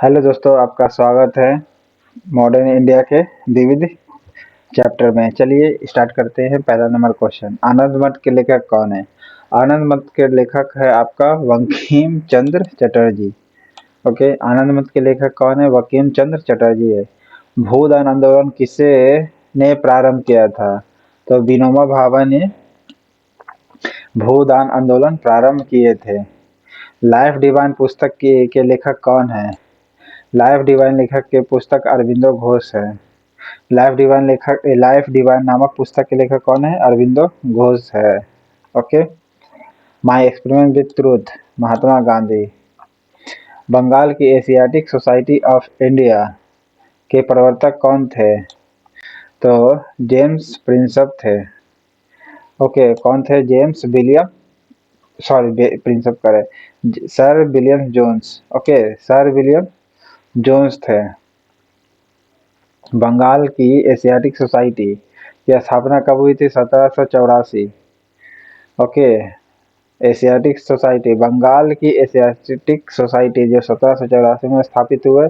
Hello दोस्तों, आपका स्वागत है मॉडर्न इंडिया के विविध चैप्टर में। चलिए स्टार्ट करते हैं। पहला नंबर क्वेश्चन, आनंद मठ के लेखक कौन है? आनंद मठ के लेखक है आपका बंकिम चंद्र चटर्जी। ओके, आनंद मठ के लेखक कौन है? बंकिम चंद्र चटर्जी है। भूदान आंदोलन किसे ने प्रारंभ किया था? तो विनोबा भावे ने भूदान आंदोलन प्रारंभ किए थे। लाइफ डिवाइन पुस्तक के लेखक कौन है? लाइफ डिवाइन लेखक के पुस्तक अरविंदो घोष है। लाइफ डिवाइन नामक पुस्तक के लेखक कौन है? अरविंदो घोष है। Okay. My experiment with truth, Mahatma Gandhi. Bengal की एशियाटिक सोसाइटी ऑफ इंडिया के प्रवर्तक कौन थे? तो जेम्स प्रिंसप थे। ओके, कौन थे? जेम्स विलियम, सॉरी प्रिंसप करे, sir William Jones. Okay, sir William Jones थे। बंगाल की एशियाटिक सोसाइटी की स्थापना कब हुई थी? 1784। ओके, एशियाटिक सोसाइटी, बंगाल की एशियाटिक सोसाइटी जो 1784 में स्थापित हुए,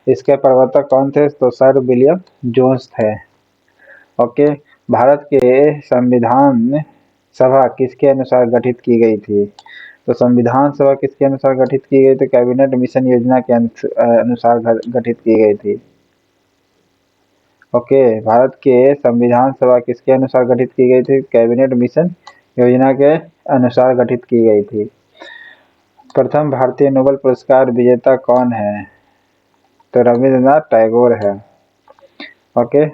इसके प्रवर्तक कौन थे? तो सर विलियम जोन्स थे। ओके, भारत के संविधान सभा किसके अनुसार गठित की गई थी? तो संविधान सभा किसके अनुसार गठित की गई थी? कैबिनेट मिशन योजना के अनुसार गठित की गई थी। ओके, भारत के संविधान सभा किसके अनुसार गठित की गई थी? कैबिनेट मिशन योजना के अनुसार गठित की गई थी। प्रथम भारतीय नोबेल पुरस्कार विजेता कौन है? तो रविंद्रनाथ टैगोर है। ओके,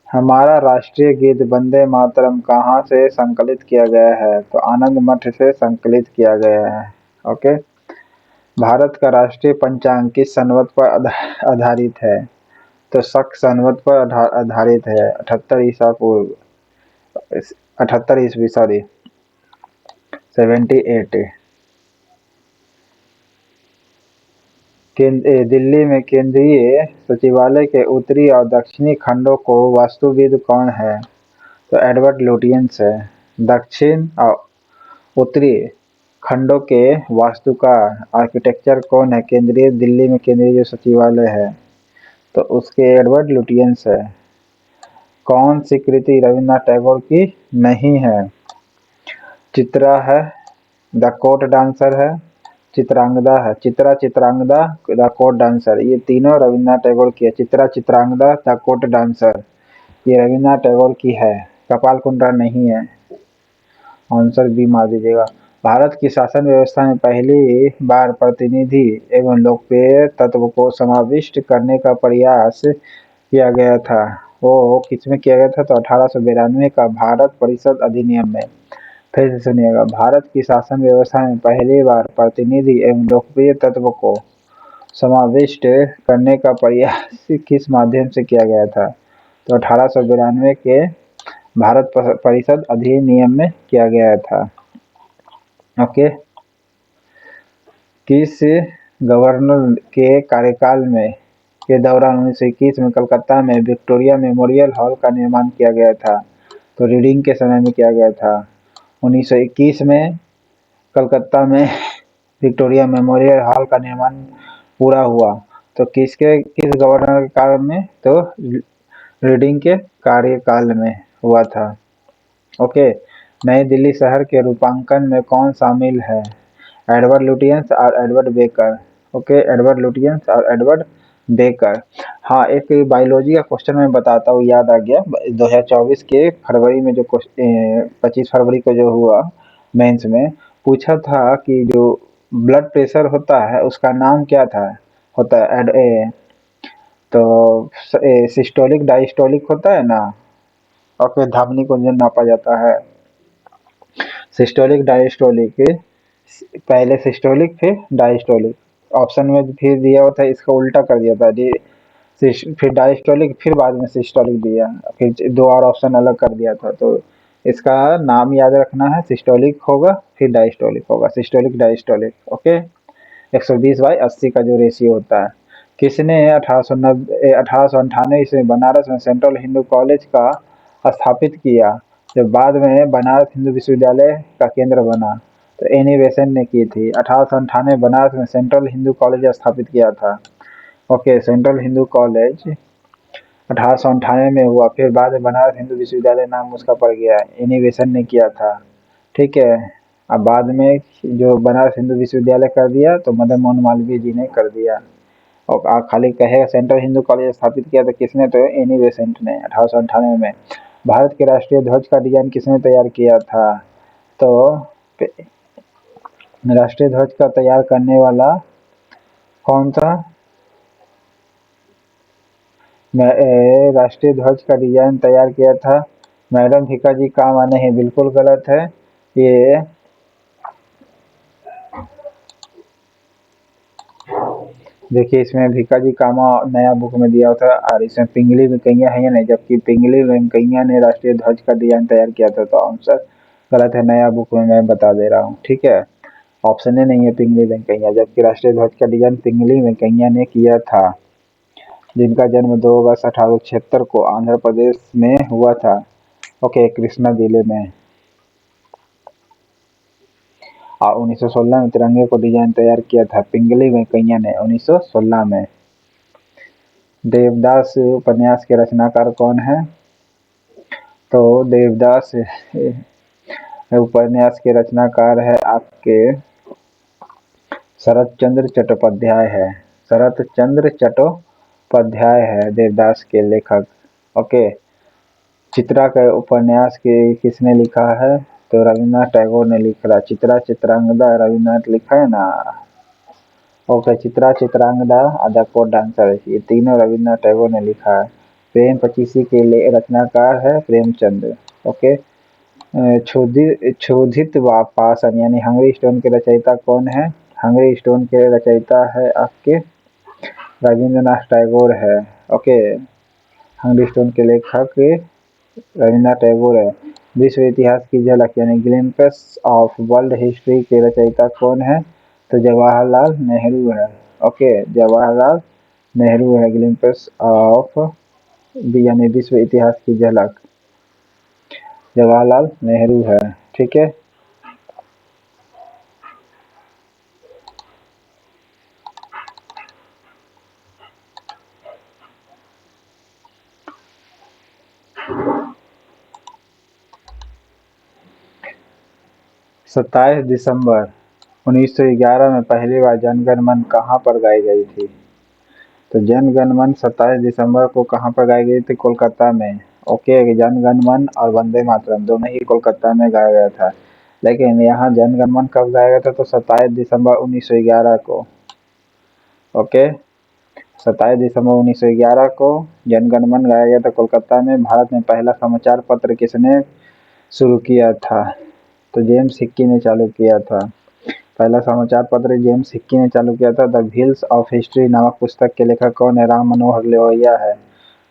हमारा राष्ट्रीय गीत वंदे मातरम कहाँ से संकलित किया गया है? तो आनंद मठ से संकलित किया गया है। ओके, भारत का राष्ट्रीय पंचांग किस संवत पर आधारित है? तो शक संवत पर आधारित है। 78 ईसा पूर्व, 78 ईस्वी, सॉरी 78। दिल्ली में केंद्रीय सचिवालय के उत्तरी और दक्षिणी खंडों को वास्तुविद कौन है? तो एडवर्ड लुटियंस है। दक्षिण और उत्तरी खंडों के वास्तुकार आर्किटेक्चर कौन है? दिल्ली में केंद्रीय जो सचिवालय है, तो उसके एडवर्ड लुटियंस है। कौन सी कृति रविन्द्रनाथ टैगोर की नहीं है? चित्रा है, द कोर्ट डांसर है, चित्रांगदा है। चित्रांगदा, द कोर्ट डांसर, ये तीनों रविन्द्रनाथ टैगोर की है। चित्रांगदा, द कोर्ट डांसर, ये रविन्द्रनाथ टैगोर की है। कपाल कुंडा नहीं है। आंसर बी मार दीजिएगा। भारत की शासन व्यवस्था में पहली बार प्रतिनिधि एवं लोकप्रिय तत्व को समाविष्ट करने का प्रयास किया गया था। वो किसमें किया गया था? तो 1892 का भारत परिषद अधिनियम में। फिर से सुनिएगा, भारत की शासन व्यवस्था में पहली बार प्रतिनिधि एवं लोकप्रिय तत्व को समाविष्ट करने का प्रयास किस माध्यम से किया गया था? तो 1892 के भारत परिषद अधिनियम में किया गया था। ओके, किस गवर्नर के कार्यकाल में के दौरान 1921 में कलकत्ता में विक्टोरिया मेमोरियल हॉल का निर्माण किया गया था? तो रीडिंग के समय में किया गया था। 1921 में कलकत्ता में विक्टोरिया मेमोरियल हॉल का निर्माण पूरा हुआ। तो किस गवर्नर के काल में? तो रीडिंग के कार्यकाल में हुआ था। ओके, नई दिल्ली शहर के रूपांकन में कौन शामिल है? एडवर्ड लुटियंस और Edward baker. Okay, Edward Lutyens और एडवर्ड बेकर। हाँ, एक बायोलॉजी का क्वेश्चन मैं बताता हूँ, याद आ गया। 2024 के फरवरी में जो 25 फरवरी को जो हुआ मेंस में, पूछा था कि जो ब्लड प्रेशर होता है उसका नाम क्या था? होता है तो सिस्टोलिक डायस्टोलिक होता है ना। ओके, धमनी को जो नापा जाता है, सिस्टोलिक डायस्टोलिक, पहले सिस्टोलिक फिर डायस्टोलिक। ऑप्शन में फिर दिया हुआ था, इसका उल्टा कर दिया था, फिर डायस्टोलिक, फिर बाद में सिस्टोलिक दिया, फिर दो और ऑप्शन अलग कर दिया था। तो इसका नाम याद रखना है, सिस्टोलिक होगा फिर डायस्टोलिक होगा, सिस्टोलिक डायस्टोलिक। ओके, 120/80 का जो रेशियो होता है। किसने 1898 ईस्वी में बनारस में सेंट्रल हिंदू कॉलेज का स्थापित किया, जो बाद में बनारस हिंदू विश्वविद्यालय का केंद्र बना? तो एनी बेसेंट ने की थी। 1898 बनारस में सेंट्रल हिंदू कॉलेज स्थापित किया था। ओके, सेंट्रल हिंदू कॉलेज 1898 में हुआ, फिर बाद में बनारस हिंदू विश्वविद्यालय नाम उसका पड़ गया। एनी बेसेंट ने किया था, ठीक है। अब बाद में जो बनारस हिंदू विश्वविद्यालय कर दिया तो मदन मोहन मालवीय जी ने कर दिया। और खाली कहेगा सेंट्रल हिंदू कॉलेज स्थापित किया तो किसने, तो एनी बेसेंट ने 1898 में। भारत के राष्ट्रीय ध्वज का डिजाइन किसने तैयार किया था, तो राष्ट्रीय ध्वज का तैयार करने वाला कौन था, राष्ट्रीय ध्वज का डिजाइन तैयार किया था मैडम भिकाजी कामा। नहीं, बिल्कुल गलत है ये। देखिए, इसमें भिकाजी कामा नया बुक में दिया था और इसमें पिंगली वेंकैया है नहीं, जबकि पिंगली वेंकैया ने राष्ट्रीय ध्वज का डिजाइन तैयार किया था। तो आंसर गलत है, नया बुक में मैं बता दे रहा हूँ, ठीक है। ऑप्शन ए नहीं है पिंगली वेंकैया, जबकि राष्ट्रीय ध्वज का डिजाइन पिंगली वेंकैया ने किया था, जिनका जन्म 2 अगस्त 1876 को आंध्र प्रदेश में हुआ था। ओके, कृष्णा जिले में। और 1916 में तिरंगे को डिजाइन तैयार किया था पिंगली वेंकैया ने, 1916 में। देवदास उपन्यास के रचनाकार कौन है, तो देवदास उपन्यास के रचनाकार है आपके शरत चंद्र चट्टोपाध्याय है। शरत चंद्र चट्टोपाध्याय है देवदास के लेखक। ओके, चित्रा के उपन्यास के किसने लिखा है, तो रविन्द्रनाथ टैगोर ने लिखा। चित्रा चित्रांगदा रविन्द्रनाथ लिखा है ना। Okay, Chitra Chitrangada the code dancer, ये तीनों रविन्द्रनाथ टैगोर ने लिखा है। प्रेम पचीसी के लिए रचनाकार है प्रेमचंद। ओके, क्षुधित पाषाण यानी हंगरी स्टोन के रचयिता कौन है, हंगरी स्टोन के रचयिता है आपके रविन्द्रनाथ टैगोर है। ओके, हंगरी स्टोन के लेखक रविन्द्रनाथ टैगोर है। विश्व इतिहास की झलक यानी ग्लिम्पस ऑफ वर्ल्ड हिस्ट्री के रचयिता कौन है, तो जवाहरलाल नेहरू है। ओके, जवाहरलाल नेहरू है। ग्लिम्पस ऑफ यानी विश्व इतिहास की झलक, जवाहरलाल नेहरू है, ठीक है। सत्ताईस दिसंबर 1911 में पहली बार जनगण मन कहाँ पर गाई गई थी, तो जनगण मन 27 दिसंबर को कहाँ पर गाई गई थी, कोलकाता में। ओके, जनगण मन और वंदे मातरम दोनों ही कोलकाता में गाया गया था, लेकिन यहाँ जनगण मन कब गाया गया था, तो 27 दिसंबर 1911 को। ओके, 27 दिसंबर 1911 को जनगण मन गाया गया था कोलकाता में। भारत में पहला समाचार पत्र किसने शुरू किया था, तो जेम्स हिक्की ने चालू किया था। पहला समाचार पत्र जेम्स हिक्की ने चालू किया था। द व्हील्स ऑफ हिस्ट्री नामक पुस्तक के लेखक कौन है, राम मनोहर लोहिया है।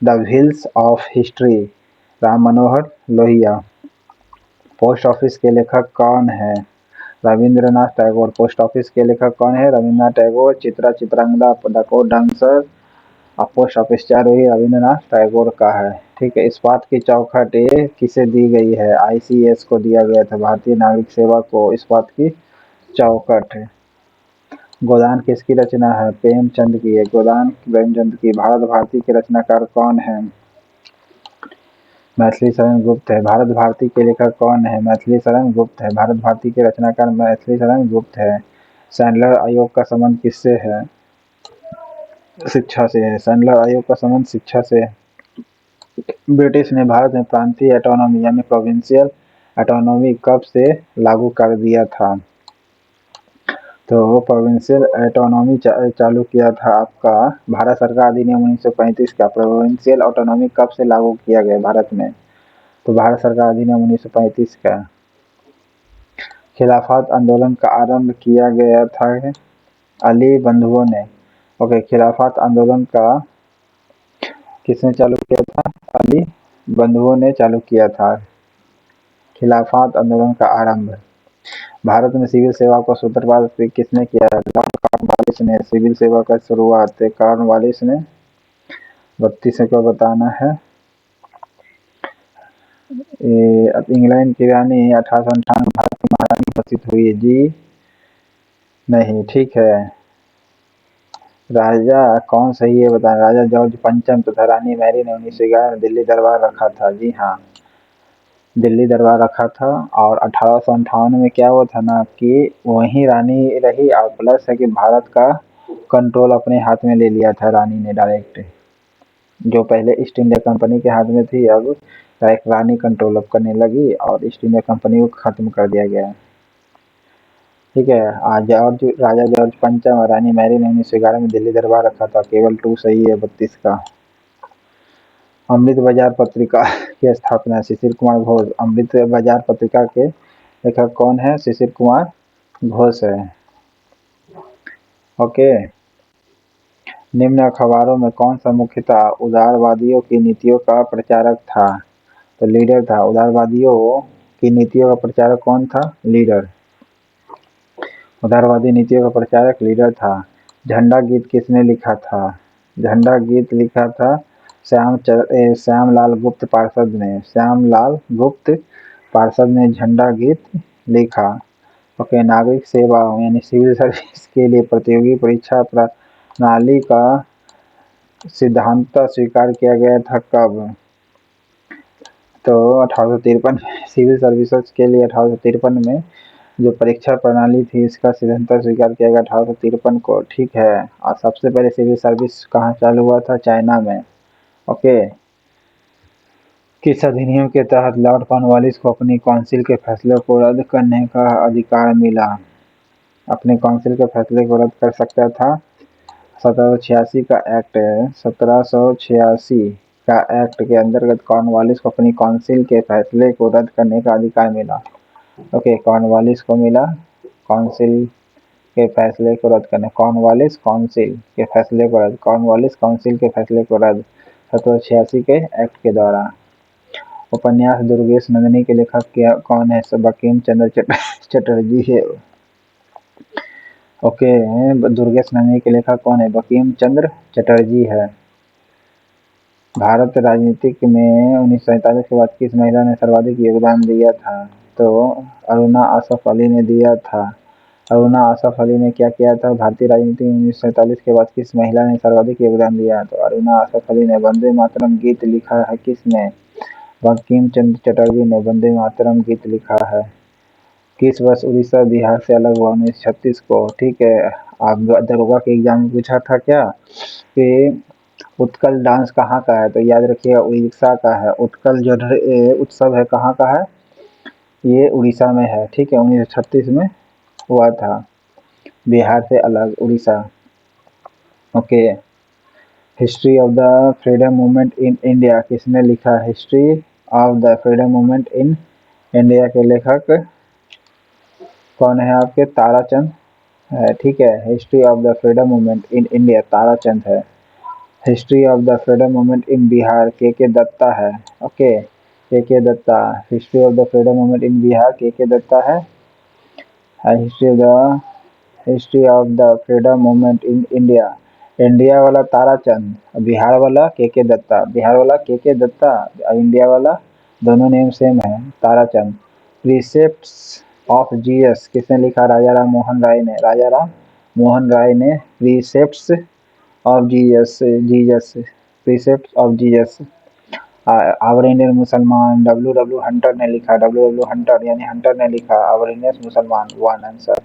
The wheels of history, Ram Manohar Lohia. Post office के लेखक कौन है, रविंद्रनाथ टैगोर। पोस्ट ऑफिस के लेखक कौन है, Rabindranath Tagore. Chitra Chitrangada the code dancer और पोस्ट ऑफिस, चारों ही रविंद्रनाथ टैगोर का है, ठीक है। इस्पात की चौखट ये किसे दी गई है, ICS को दिया गया था, भारतीय नागरिक सेवा को इस्पात की चौखट है। गोदान किसकी रचना है, प्रेमचंद की है। गोदान प्रेमचंद की। भारत भारती के रचनाकार कौन है, मैथिली शरण गुप्त है। भारत भारती के लेखक कौन है, मैथिली शरण गुप्त है। भारत भारती के रचनाकार मैथिली शरण गुप्त है। सैंडलर आयोग का संबंध किससे है, शिक्षा से है। सैंडलर आयोग का संबंध शिक्षा से है। ब्रिटिश ने भारत में प्रांतीय ऑटोनॉमी यानी प्रोविंशियल ऑटोनॉमी कब से लागू कर दिया था, तो प्रोविंशियल ऑटोनॉमी चालू किया था आपका भारत सरकार अधिनियम 1935 का। प्रोविंशियल ऑटोनॉमी कब से लागू किया गया भारत में, तो भारत सरकार अधिनियम 1935 का। खिलाफत आंदोलन का आरंभ किया गया था अली बंधुओं ने। ओके, खिलाफत आंदोलन का किसने चालू किया था, अली बंधुओं ने चालू किया था खिलाफत आंदोलन का आरंभ। भारत में सिविल सेवा को सूत्रपात किसने किया, लॉर्ड कॉर्नवालिस ने सिविल सेवा का शुरुआत कॉर्नवालिस ने। 32 को बताना है। इंग्लैंड की रानी 1858 भारत की महारानी घोषित हुई? जी नहीं। ठीक है, राजा कौन सही है बताएं? राजा जॉर्ज पंचम तथा रानी मैरी ने 1911 में दिल्ली दरबार रखा था। जी हाँ, दिल्ली दरबार रखा था। और 1858 में क्या हुआ था ना कि वहीं रानी रही, और प्लस है कि भारत का कंट्रोल अपने हाथ में ले लिया था रानी ने डायरेक्ट। जो पहले ईस्ट इंडिया कंपनी के हाथ में थी, अब डायरेक्ट रानी कंट्रोल अब करने लगी और ईस्ट इंडिया कंपनी को खत्म कर दिया गया। ठीक है, आज जॉर्ज राजा जॉर्ज पंचम और रानी मैरी ने 1911 में दिल्ली दरबार रखा था। केवल 2 सही है 32 का। अमृत बाजार पत्रिका की स्थापना शिशिर कुमार घोष। अमृत बाजार पत्रिका के लेखक कौन है? शिशिर कुमार घोष है। ओके, निम्न अखबारों में कौन सा मुख्यतः उदारवादियों की नीतियों का प्रचारक था? तो लीडर था। उदारवादियों की नीतियों का प्रचारक कौन था? लीडर। उदारवादी नीतियों का प्रचारक लीडर था। झंडा गीत किसने लिखा था? झंडा गीत लिखा था श्यामलाल गुप्त पार्षद ने। श्यामलाल गुप्त पार्षद ने झंडा गीत लिखा। ओके, नागरिक सेवा यानी सिविल सर्विस के लिए प्रतियोगी परीक्षा प्रणाली का सिद्धांत स्वीकार किया गया था कब? तो 1853 सिविल सर्विसेज के लिए 1853 में जो परीक्षा प्रणाली थी इसका सिद्धांत स्वीकार किया गया 1853 को। ठीक है, और सबसे पहले सिविल सर्विस कहाँ चालू हुआ था? चाइना में। ओके, किस अधिनियम के तहत लॉर्ड कॉर्नवालिस को अपनी काउंसिल के फैसले को रद्द करने का अधिकार मिला? अपने काउंसिल के फैसले को रद्द कर सकता था। 1786 का एक्ट है, 1786 का एक्ट के अंतर्गत कॉर्नवालिस को अपनी काउंसिल के फैसले को रद्द करने का अधिकार मिला। ओके, कॉर्नवालिस को मिला काउंसिल के फैसले को रद्द करने। कॉर्नवालिस काउंसिल के फैसले को रद्द। कॉर्नवालिस काउंसिल के फैसले को रद्द 1786 के एक्ट के द्वारा। उपन्यास दुर्गेश नंदिनी के लेखक कौन है? बंकिम चंद्र चटर्जी है। ओके, दुर्गेश नंदिनी के लेखक कौन है? बंकिम चंद्र चटर्जी है। भारत राजनीतिक में 1947 के बाद किस महिला ने सर्वाधिक योगदान दिया था? तो अरुणा आसफ अली ने दिया था। अरुणा आसफ अली ने क्या किया था भारतीय राजनीति में 1947 के बाद? किस महिला ने सर्वाधिक योगदान दिया? तो अरुणा आसफ अली ने। वंदे मातरम गीत लिखा है किसने? बंकिम चंद्र चटर्जी ने वंदे मातरम गीत लिखा है। किस वर्ष उड़ीसा बिहार से अलग हुआ? 1936 को। ठीक है, आप दरोगा के एग्जाम में पूछा था क्या कि उत्कल डांस कहाँ का है? तो याद रखिएगा उड़ीसा का है। उत्कल जो उत्सव है कहाँ का है? ये उड़ीसा में है। ठीक है, 1936 में हुआ था, बिहार से अलग Orissa. Okay, history of the freedom movement in India किसने लिखा? History of the freedom movement in India के लेखक कौन है आपके? ताराचंद है। ठीक है, history of the freedom movement in India Tarachand है। History of the freedom movement in Bihar K Datta है। Okay, K Datta. History of the freedom movement in Bihar K Datta है। History of the freedom movement in India, India वाला ताराचंद, बिहार वाला के दत्ता। बिहार वाला के Dutta, India वाला दोनों नेम सेम है, ताराचंद। प्रीसेप्ट्स ऑफ जीएस किसने लिखा? राजा राम मोहन राय ने। राजा राम मोहन राय ने precepts of Jesus precepts of Jesus. Our Indian Musalman W W Hunter ने लिखा। डब्ल्यू डब्ल्यू हंटर यानी हंटर ने लिखा our Indian Musalman. One answer.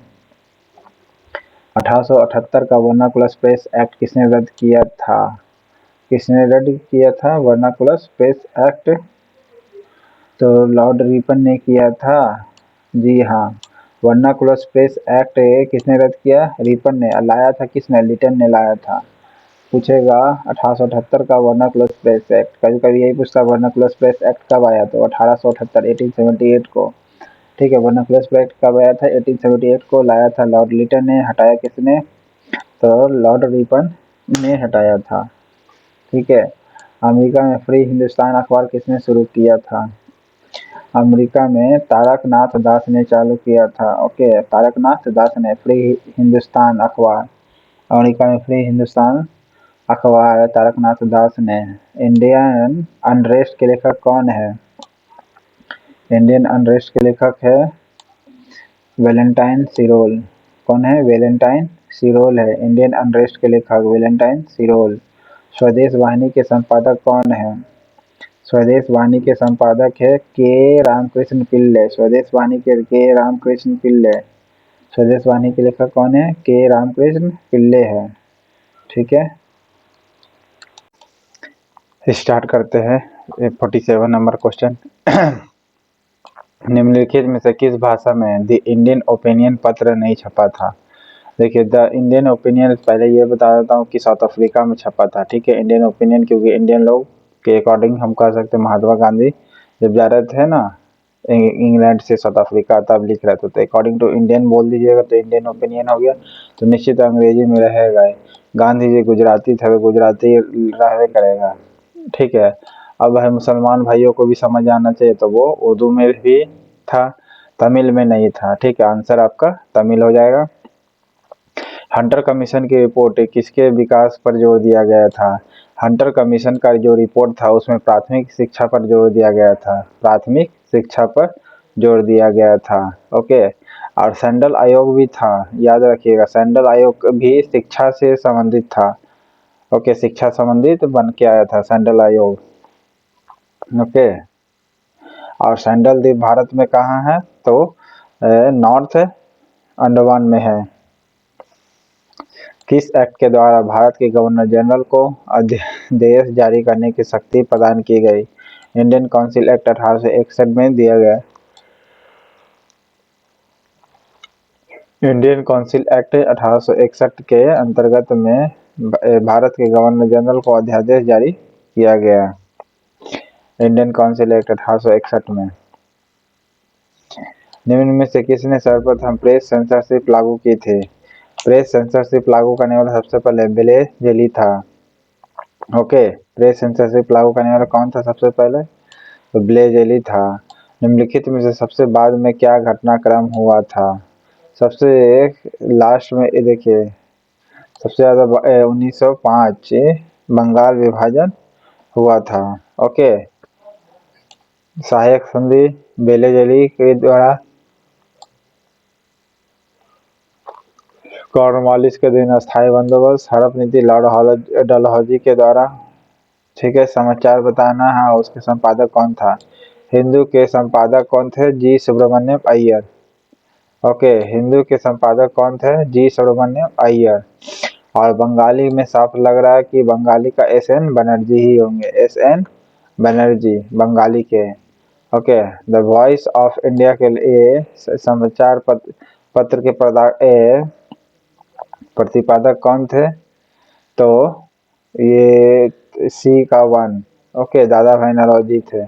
1878 का वर्नाकुलर प्रेस एक्ट किसने रद्द किया था? किसने रद्द किया था वर्नाकुलर प्रेस एक्ट? तो लॉर्ड रिपन ने किया था। जी हाँ, वर्नाकुलर प्रेस एक्ट किसने रद्द किया? रिपन ने। लाया था किसने? लिटन ने लाया था। पूछेगा 1878 का वर्नाकुलर प्रेस एक्ट, कभी कभी यही पूछता वर्नाकुलर प्रेस एक्ट कब आया? तो 1878 1878 को। ठीक है, वर्नाकुलर प्रेस एक्ट कब आया था? 1878 को लाया था लॉर्ड लिटन ने। हटाया किसने? तो लॉर्ड रिपन ने हटाया था। ठीक है, अमेरिका में फ्री हिंदुस्तान अखबार किसने शुरू किया था? अमेरिका में तारकनाथ दास ने चालू किया था। ओके, तारकनाथ दास ने फ्री हिंदुस्तान अखबार। अमेरिका में फ्री हिंदुस्तान अखबार तारकनाथ दास ने। इंडियन अनरेस्ट के लेखक कौन है? इंडियन अनरेस्ट के लेखक है वैलेंटाइन सिरोल। कौन है? वैलेंटाइन सिरोल है इंडियन अनरेस्ट के लेखक, वैलेंटाइन सिरोल। स्वदेश वाहिनी के संपादक कौन है? स्वदेश वाहिनी के संपादक है के रामकृष्ण पिल्ले। स्वदेश वाहिनी के रामकृष्ण पिल्ले। स्वदेश वाहिनी के लेखक कौन है? के रामकृष्ण पिल्ले है। ठीक है, स्टार्ट करते हैं 47 नंबर क्वेश्चन। निम्नलिखित में से किस भाषा में द इंडियन ओपिनियन पत्र नहीं छपा था? देखिए, द इंडियन ओपिनियन पहले ये बता देता हूँ कि साउथ अफ्रीका में छपा था। ठीक है, इंडियन ओपिनियन क्योंकि इंडियन लोग के अकॉर्डिंग हम कह सकते हैं महात्मा गांधी जब जा रहे थे ना इंग्लैंड से साउथ अफ्रीका तब लिख रहे थे, तो अकॉर्डिंग टू इंडियन बोल दीजिएगा तो इंडियन ओपिनियन हो गया। तो निश्चित अंग्रेजी में रहेगा। गांधी जी गुजराती थे, गुजराती रहवे करेगा। ठीक है, अब है मुसलमान भाइयों को भी समझ आना चाहिए, तो वो उर्दू में भी था, तमिल में नहीं था। ठीक है, आंसर आपका तमिल हो जाएगा। हंटर कमीशन की रिपोर्ट किसके विकास पर जोर दिया गया था? हंटर कमीशन का जो रिपोर्ट था उसमें प्राथमिक शिक्षा पर जोर दिया गया था। प्राथमिक शिक्षा पर जोर दिया गया था। ओके, और सैंडल आयोग भी था, याद रखिएगा, सैंडल आयोग भी शिक्षा से संबंधित था। ओके, शिक्षा संबंधित बन के आया था सैंडल आयोग। ओके, और सैंडल द्वीप भारत में कहाँ है? तो नॉर्थ अंडमान में है। किस एक्ट के द्वारा भारत के गवर्नर जनरल को अध्यादेश जारी करने की शक्ति प्रदान की गई? इंडियन काउंसिल एक्ट 1861 में दिया गया। इंडियन काउंसिल एक्ट 1861 के अंतर्गत में भारत के गवर्नर जनरल को अध्यादेश जारी किया गया। इंडियन काउंसिल एक्ट 1861 में। निम्न में से किसने सर्वप्रथम प्रेस सेंसरशिप लागू की थी? प्रेस सेंसरशिप लागू करने वाला सबसे पहले ब्ले जेली था। ओके, प्रेस सेंसरशिप लागू करने वाला कौन था सबसे पहले? तो ब्ले जेली था। निम्नलिखित में से सबसे बाद में क्या घटनाक्रम हुआ था? सबसे लास्ट में ये देखिए, सबसे ज्यादा 1905 बंगाल विभाजन हुआ था। ओके, सहायक संधि बेले जेली के द्वारा कॉर्नवालिस के दिन अस्थायी बंदोबस्त, हड़प नीति लॉर्ड डलहौजी के द्वारा। ठीक है, समाचार बताना है, उसके संपादक कौन था? हिंदू के संपादक कौन थे? जी सुब्रमण्यम अय्यर। ओके, हिंदू के संपादक कौन थे? जी सुब्रमण्यम अय्यर। और बंगाली में साफ लग रहा है कि बंगाली का एस.एन. बनर्जी ही होंगे, एस.एन. बनर्जी बंगाली के। Okay, the voice of India के लिए समाचार पत्र के प्रतिपादक कौन थे? तो ये सी का 1। ओके, दादा भाई नौरोजी थे।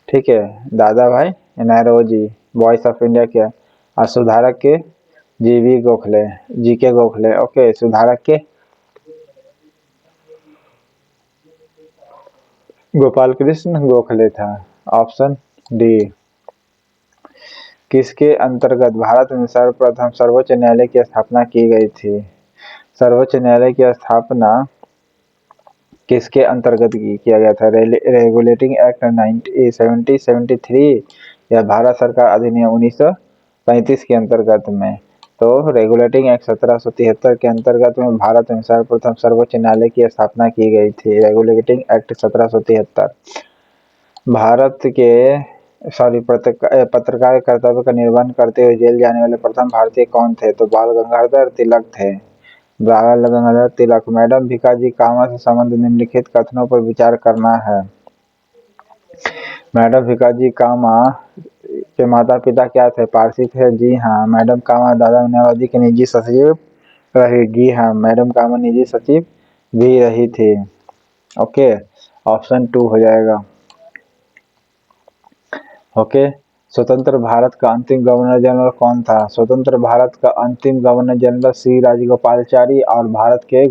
ठीक है, दादा भाई नौरोजी वॉइस ऑफ इंडिया के। और सुधारक के जी के गोखले। ओके, सुधारक के गोपाल कृष्ण गोखले था। Option D. किसके अंतर्गत भारत में सर्वप्रथम सर्वोच्च न्यायालय की स्थापना की गई थी? सर्वोच्च न्यायालय की स्थापना किसके अंतर्गत किया गया था? रेगुलेटिंग एक्ट 1773 या भारत सरकार अधिनियम 1935 के अंतर्गत में? तो रेगुलेटिंग एक्ट 1773 के अंतर्गत में भारत में सर्वप्रथम सर्वोच्च न्यायालय की स्थापना की गई थी। Regulating act 1773। भारत के पत्रकार कर्तव्य का निर्वहन करते हुए जेल जाने वाले प्रथम भारतीय कौन थे? तो बाल गंगाधर तिलक थे। बाल गंगाधर तिलक। मैडम भिकाजी कामा से संबंधित निम्नलिखित कथनों पर विचार करना है। मैडम भिकाजी कामा के माता पिता क्या थे? पारसी थे। जी हाँ। मैडम कामा दादा नौरोजी की निजी सचिव रही। जी हाँ, मैडम कामा निजी सचिव भी रही थी। ओके, ऑप्शन 2 हो जाएगा। ओके, स्वतंत्र भारत का अंतिम गवर्नर जनरल कौन था? स्वतंत्र भारत का अंतिम गवर्नर जनरल सी राजगोपालचारी, और भारतीय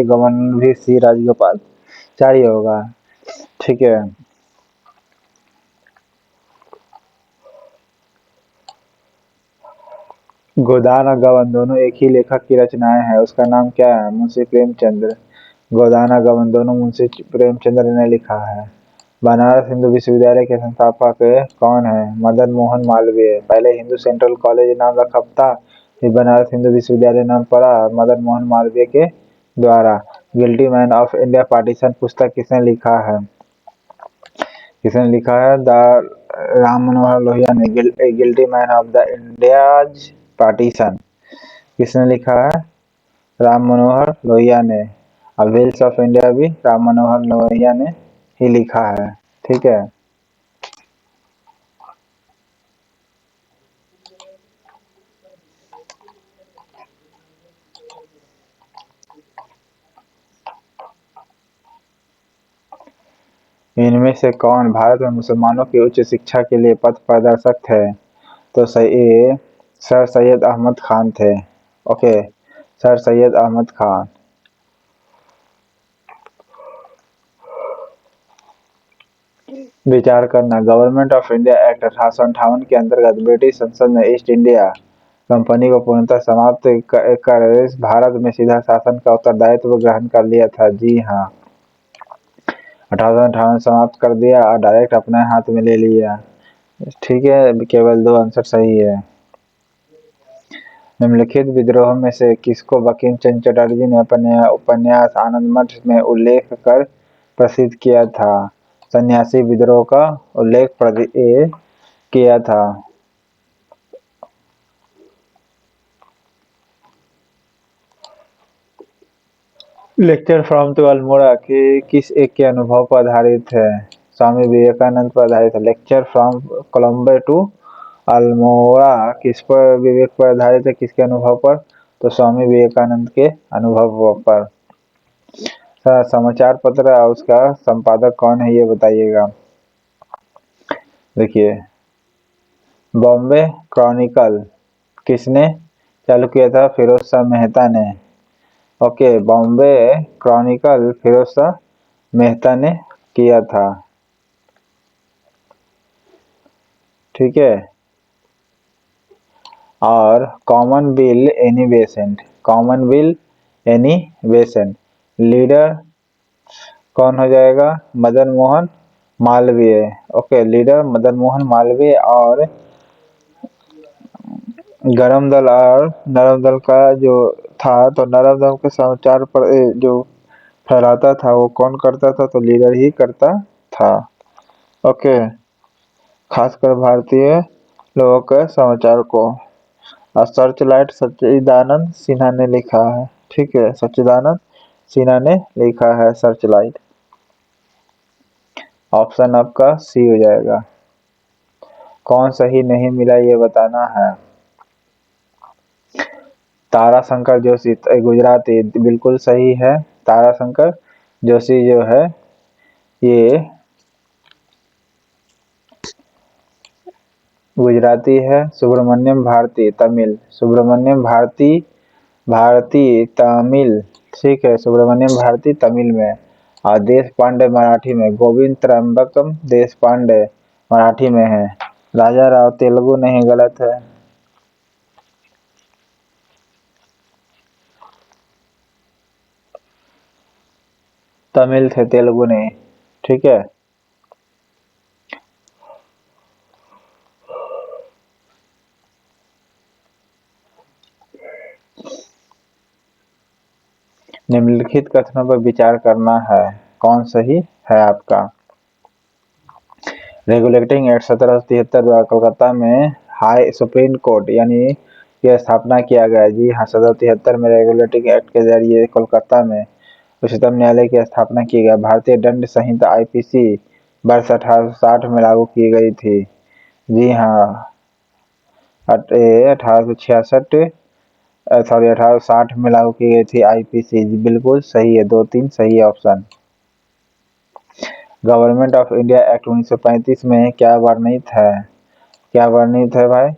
गवर्नर भी सी राजगोपालचारी होगा। ठीक है, गोदान और गबन दोनों एक ही लेखक की रचनाएं हैं, उसका नाम क्या है? मुंशी प्रेमचंद्र। गोदान और गबन दोनों मुंशी प्रेमचंद्र ने लिखा है। बनारस हिंदू विश्वविद्यालय के संस्थापक कौन है? मदन मोहन मालवीय। पहले हिंदू सेंट्रल कॉलेज नाम रखा था, फिर बनारस हिंदू विश्वविद्यालय नाम पड़ा मदन मोहन मालवीय के द्वारा। Guilty man of India partition पुस्तक किसने लिखा है? किसने लिखा है? द राम मनोहर लोहिया ने। Guilty man of the India's partition किसने लिखा है? राम मनोहर लोहिया ने। और वेल्स ऑफ इंडिया भी राम मनोहर लोहिया ने ही लिखा है। ठीक है। इनमें से कौन भारत में मुसलमानों की उच्च शिक्षा के लिए पथ प्रदर्शक थे? तो सही सर सैयद अहमद खान थे। Okay, sir Syed Ahmad Khan. विचार करना। गवर्नमेंट ऑफ इंडिया एक्ट 1858 के अंतर्गत ब्रिटिश संसद ने ईस्ट इंडिया कंपनी को पूर्णतः समाप्त कर भारत में सीधा शासन का उत्तरदायित्व ग्रहण कर लिया था। जी हाँ, 1858 समाप्त कर दिया और डायरेक्ट अपने हाथ में ले लिया। ठीक है, केवल 2 आंसर सही है। निम्नलिखित विद्रोह में से किसको बंकिम चंद्र चटर्जी ने अपने उपन्यास आनंद मठ में उल्लेख कर प्रसिद्ध किया था? सन्यासी विद्रोह का उल्लेख किया था। लेक्चर फ्रॉम टू अल्मोड़ा के किस एक के अनुभव पर आधारित है? स्वामी विवेकानंद पर आधारित है। Lecture from Colombo to Almora किस पर विवेक पर आधारित है? किसके अनुभव पर? तो स्वामी विवेकानंद के अनुभव पर। समाचार पत्र और उसका संपादक कौन है, ये बताइएगा। देखिए, बॉम्बे क्रॉनिकल किसने चालू किया था? फिरोज शाह मेहता ने। ओके, बॉम्बे क्रॉनिकल फिरोज शाह मेहता ने किया था। ठीक है। और कॉमनवेल्थ एनी लीडर कौन हो जाएगा? मदन मोहन मालवीय। Okay, leader Madan Mohan Malviya. और गरम दल और नरम दल का जो था, तो नरम दल के समाचार पर जो फैलाता था वो कौन करता था? तो लीडर ही करता था। ओके, खासकर भारतीय लोगों के समाचार को। और सर्च लाइट सच्चिदानंद सिन्हा ने लिखा है। ठीक है, सच्चिदानंद सिन्हा ने लिखा है सर्च लाइट। ऑप्शन आपका सी हो जाएगा। कौन सही नहीं मिला ये बताना है। ताराशंकर जोशी गुजराती बिल्कुल सही है। ताराशंकर जोशी जो है ये गुजराती है। सुब्रमण्यम भारती तमिल। सुब्रमण्यम भारती तमिल। ठीक है, सुब्रमण्यम भारती तमिल में। और देश पांडे मराठी में। गोविंद त्र्यंबकम देश पांडे मराठी में है। राजा राव तेलुगु नहीं, गलत है। तमिल थे, तेलुगु नहीं। ठीक है। निम्नलिखित कथनों पर विचार करना है, कौन सही है आपका। रेगुलेटिंग एक्ट 1773 द्वारा कोलकाता में हाई सुप्रीम कोर्ट यानी की स्थापना किया गया। जी हाँ, 1773 में रेगुलेटिंग एक्ट के जरिए कोलकाता में उच्चतम न्यायालय की स्थापना की गई। भारतीय दंड संहिता आईपीसी वर्ष 1860 में लागू की गई थी। जी हाँ, 1860 में लागू की गई थी आईपीसी। बिल्कुल सही है, 2-3 सही option. Government of India act 1935 में क्या वर्णित है? क्या वर्णित है भाई?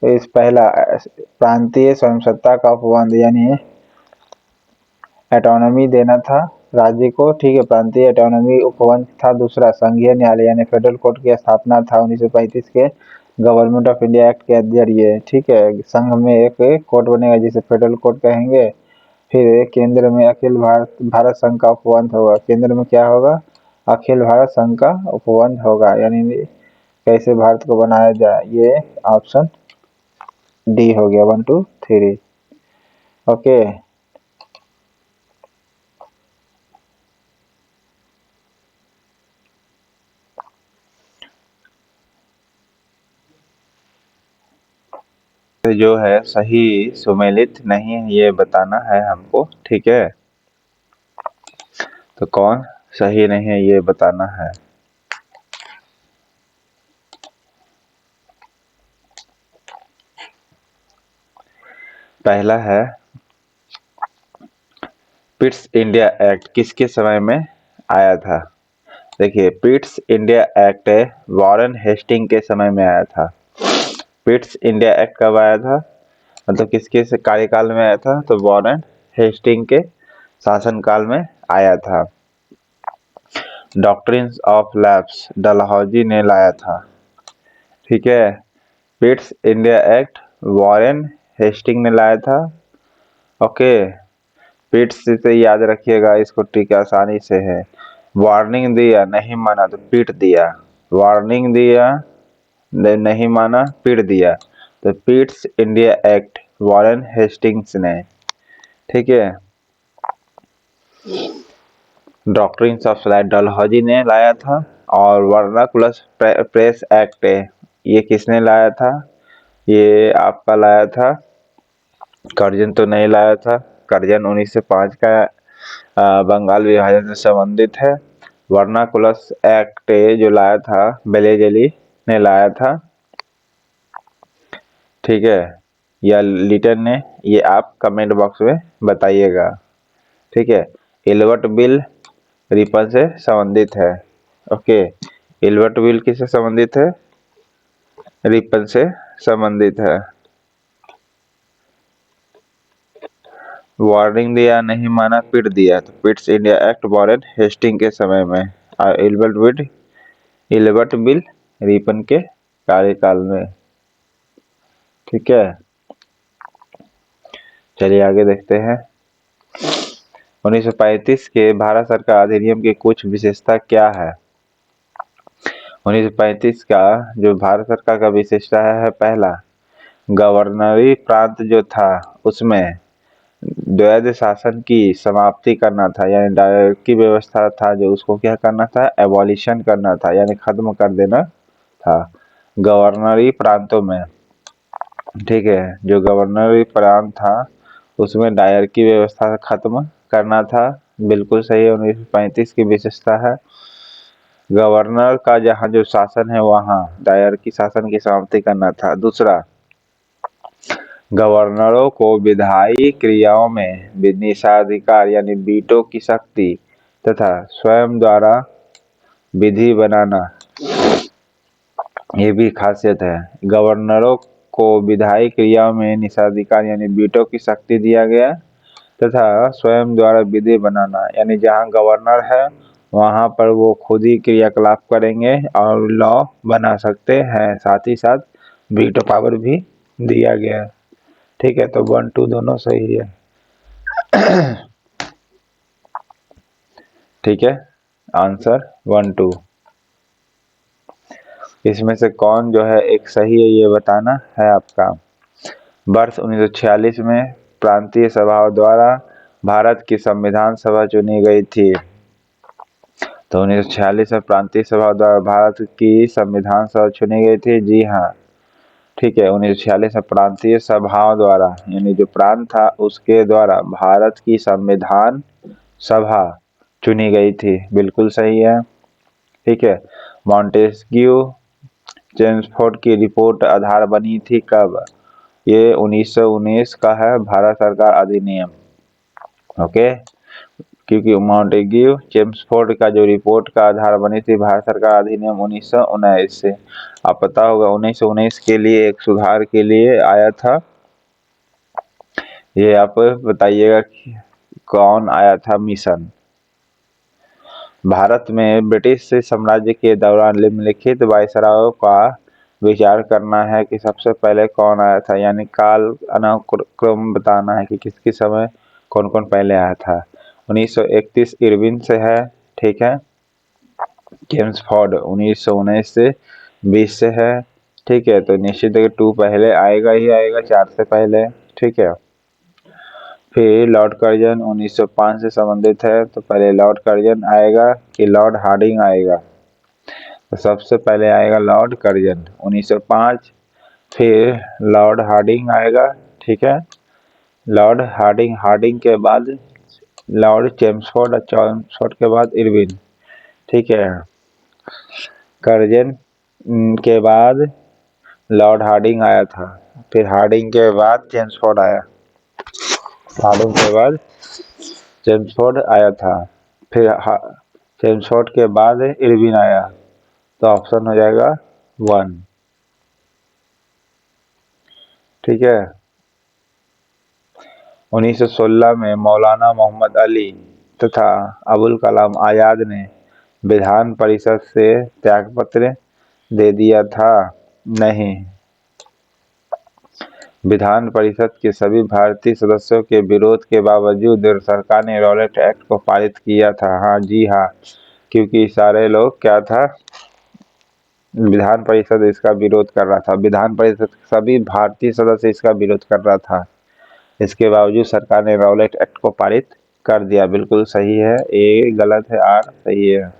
इस पहला प्रांतीय स्वयंसत्ता का उपबंध यानी ऑटोनॉमी देना था राज्य को। ठीक है, प्रांतीय ऑटोनॉमी उपबंध था। दूसरा संघीय न्यायालय यानी फेडरल कोर्ट की स्थापना था 1935 के गवर्नमेंट ऑफ इंडिया एक्ट के जरिए। ठीक है, संघ में एक कोर्ट बनेगा जिसे फेडरल कोर्ट कहेंगे। फिर केंद्र में अखिल भारत संघ का उपबंध होगा। केंद्र में क्या होगा? अखिल भारत संघ का उपबंध होगा, यानी कैसे भारत को बनाया जाए, ये ऑप्शन डी हो गया 1 2 3। ओके, जो है सही सुमेलित नहीं है ये बताना है हमको, ठीक है। तो कौन सही नहीं है ये बताना है। पहला है पिट्स इंडिया एक्ट किसके समय में आया था। देखिए, Pitt's India act Warren Hasting के समय में आया था। पिट्स इंडिया एक्ट कब आया था, मतलब किसके से कार्यकाल में आया था, तो वॉरेन हेस्टिंग के शासनकाल में आया था। डॉक्ट्रिन्स ऑफ लैप्स डलहौजी ने लाया था, ठीक है। Pitt's India act Warren Hasting ने लाया था। ओके, पिट्स से याद रखिएगा, इसको ट्रिक आसानी से है। वार्निंग दिया, नहीं माना तो पीट दिया। वार्निंग दिया, नहीं माना, पीट दिया। तो Pitt's India act Warren Hastings ने, ठीक है। डॉक्ट्रिन्स ऑफ लैप्स डलहौजी ने लाया था। और वर्नाकुलस प्रेस एक्ट ये किसने लाया था, ये आपका लाया था कर्जन तो नहीं लाया था। कर्जन 1905 का बंगाल विभाजन से संबंधित है। वर्नाकुलस एक्ट जो लाया था बेलेजली ने लाया था, ठीक है, या लिटन ने, ये आप कमेंट बॉक्स में बताइएगा, ठीक है। इल्बर्ट बिल रिपन से संबंधित है। ओके, इल्बर्ट बिल किससे संबंधित है, रिपन से संबंधित है। वार्निंग दिया, नहीं माना, पीट दिया। तो Pitt's India act Warren Hasting के समय में, और इल्बर्ट बिल रिपन के कार्यकाल में, ठीक है। चलिए आगे देखते हैं। 1935 के भारत सरकार अधिनियम की कुछ विशेषता क्या है। 1935 का जो भारत सरकार का विशेषता है, पहला, गवर्नरी प्रांत जो था उसमें द्वैध शासन की समाप्ति करना था, यानी डायरेक्ट की व्यवस्था था जो उसको क्या करना था, एबॉलिशन करना था, यानी खत्म कर देना था गवर्नरी प्रांतों में, ठीक है। जो गवर्नरी प्रांत था उसमें दायर की व्यवस्था खत्म करना था, बिल्कुल सही है। 1935 की विशेषता है। गवर्नर का जहाँ जो शासन है वहाँ दायर की शासन की समाप्ति करना था। दूसरा, गवर्नरों को विधायी क्रियाओं में निषेधाधिकार यानी वीटो की शक्ति तथा स्वयं द्वारा विधि बनाना, ये भी खासियत है। गवर्नरों को विधायी क्रियाओं में निषेधाधिकार यानी वीटो की शक्ति दिया गया तथा स्वयं द्वारा विधि बनाना, यानी जहाँ गवर्नर है वहाँ पर वो खुद ही क्रियाकलाप करेंगे और लॉ बना सकते हैं। साथ ही साथ वीटो पावर भी दिया गया, ठीक है। तो 1 2 दोनों सही है, ठीक है। आंसर 1 2। इसमें से कौन जो है एक सही है ये बताना है आपका। वर्ष 1946 में प्रांतीय सभाओं द्वारा भारत की संविधान सभा चुनी गई थी। तो 1946 में प्रांतीय सभा द्वारा भारत की संविधान सभा चुनी गई थी, जी हाँ, ठीक है। 1946 में प्रांतीय सभाओं द्वारा, यानी जो प्रांत था उसके द्वारा भारत की संविधान सभा चुनी गई थी, बिल्कुल सही है, ठीक है। मॉन्टेस्क्यू चेम्सफोर्ड की रिपोर्ट आधार बनी थी कब, ये 1919 का है भारत सरकार अधिनियम, ओके। क्योंकि मॉन्टेग्यू चेम्सफोर्ड का जो रिपोर्ट का आधार बनी थी भारत सरकार अधिनियम 1919 से। आप पता होगा 1919 के लिए एक सुधार के लिए आया था, ये आप बताइएगा कौन आया था मिशन। भारत में ब्रिटिश साम्राज्य के दौरान निम्नलिखित वायसरायों का विचार करना है कि सबसे पहले कौन आया था, यानी काल अनुक्रम बताना है कि किसके समय कौन कौन पहले आया था। 1931 इरविन से है, ठीक है। चेम्सफोर्ड 1919 से 20 से है। ठीक है, तो निश्चित है कि 2 पहले आएगा ही आएगा 4 से पहले। ठीक है, फिर लॉर्ड कर्जन 1905 से संबंधित है, तो पहले लॉर्ड कर्जन आएगा कि लॉर्ड हार्डिंग आएगा? तो सबसे पहले आएगा लॉर्ड कर्जन 1905, फिर लॉर्ड हार्डिंग आएगा। ठीक है, लॉर्ड हार्डिंग, हार्डिंग के बाद लॉर्ड चेम्सफोर्ड और चेम्सफोर्ड के बाद इरविन। ठीक है, कर्जन के बाद लॉर्ड हार्डिंग आया था, फिर हार्डिंग के बाद चेम्सफोर्ड आया, हार्डिंग के बाद चेम्सफोर्ड आया था, फिर चेम्सफोर्ड के बाद इरविन आया। तो ऑप्शन हो जाएगा 1। ठीक है, 1916 में मौलाना मोहम्मद अली तथा अबुल कलाम आजाद ने विधान परिषद से त्यागपत्र दे दिया था? नहीं। विधान परिषद के सभी भारतीय सदस्यों के विरोध के बावजूद सरकार ने रॉलेट एक्ट को पारित किया था। हाँ जी हाँ, क्योंकि सारे लोग क्या था, विधान परिषद इसका विरोध कर रहा था, विधान परिषद सभी भारतीय सदस्य इसका विरोध कर रहा था। इसके बावजूद सरकार ने रॉलेट एक्ट को पारित कर दिया। बिल्कुल सही है, ए गलत है, आर सही है।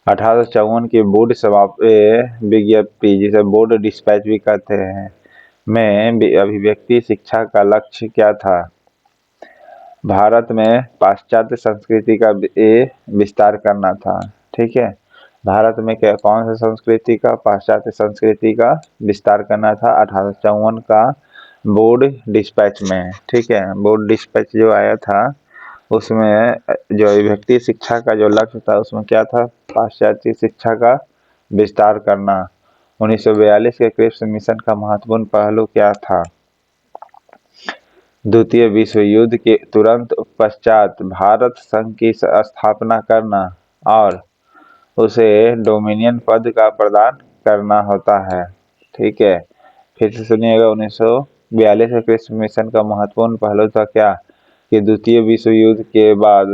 1854 की बोर्ड विज्ञप्ति, जिसे बोर्ड डिस्पैच भी कहते हैं, में अभिव्यक्ति शिक्षा का लक्ष्य क्या था? भारत में पाश्चात्य संस्कृति का विस्तार करना था। ठीक है, भारत में क्या, कौन सी संस्कृति का? पाश्चात्य संस्कृति का विस्तार करना था 1854 का बोर्ड डिस्पैच में। ठीक है, बोर्ड डिस्पैच जो आया था उसमें जो अभिव्यक्ति शिक्षा का जो लक्ष्य था उसमें क्या था? पाश्चात्य शिक्षा का विस्तार करना। 1942 के क्रिप्स मिशन का महत्वपूर्ण पहलू क्या था? द्वितीय विश्व युद्ध के तुरंत पश्चात भारत संघ की स्थापना करना और उसे डोमिनियन पद का प्रदान करना होता है। ठीक है, फिर से सुनिएगा। 1942 के क्रिप्स मिशन का महत्वपूर्ण पहलू था क्या? कि द्वितीय विश्व युद्ध के बाद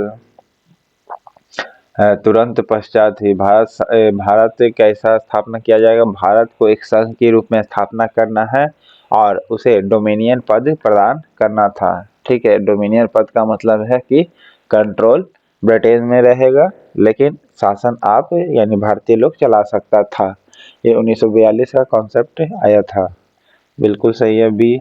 तुरंत पश्चात ही भारत कैसा स्थापना किया जाएगा? भारत को एक संघ के रूप में स्थापना करना है और उसे डोमिनियन पद प्रदान करना था। ठीक है, डोमिनियन पद का मतलब है कि कंट्रोल ब्रिटेन में रहेगा, लेकिन शासन आप यानी भारतीय लोग चला सकता था। ये 1942 का कॉन्सेप्ट आया था। बिल्कुल सही है, बी।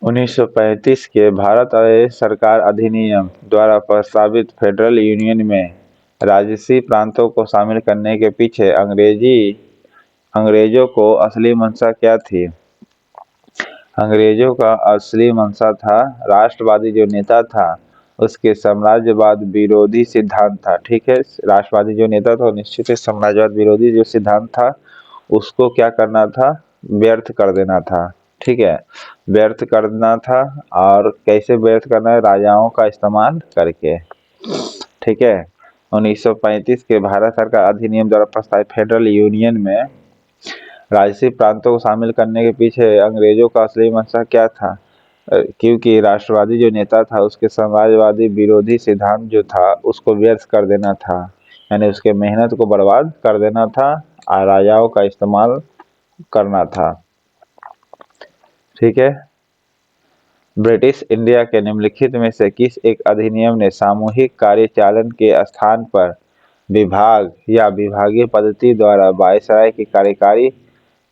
1935 के भारत सरकार अधिनियम द्वारा प्रस्तावित फेडरल यूनियन में राजसी प्रांतों को शामिल करने के पीछे अंग्रेजों को असली मंशा क्या थी? अंग्रेजों का असली मंशा था, राष्ट्रवादी जो नेता था उसके साम्राज्यवाद विरोधी सिद्धांत था। ठीक है, राष्ट्रवादी जो नेता था निश्चित ही साम्राज्यवाद विरोधी जो सिद्धांत था उसको क्या करना था? व्यर्थ कर देना था। ठीक है, व्यर्थ करना था। और कैसे व्यर्थ करना है? राजाओं का इस्तेमाल करके। ठीक है, 1935 के भारत सरकार अधिनियम द्वारा प्रस्तावित फेडरल यूनियन में राजसी प्रांतों को शामिल करने के पीछे अंग्रेजों का असली मंशा क्या था? क्योंकि राष्ट्रवादी जो नेता था उसके समाजवादी विरोधी सिद्धांत जो था उसको व्यर्थ कर देना था, यानी उसके मेहनत को बर्बाद कर देना था और राजाओं का इस्तेमाल करना था। ठीक है, ब्रिटिश इंडिया के निम्नलिखित में से किस एक अधिनियम ने सामूहिक कार्यचालन के स्थान पर विभाग या विभागीय पद्धति द्वारा वायसराय की कार्यकारी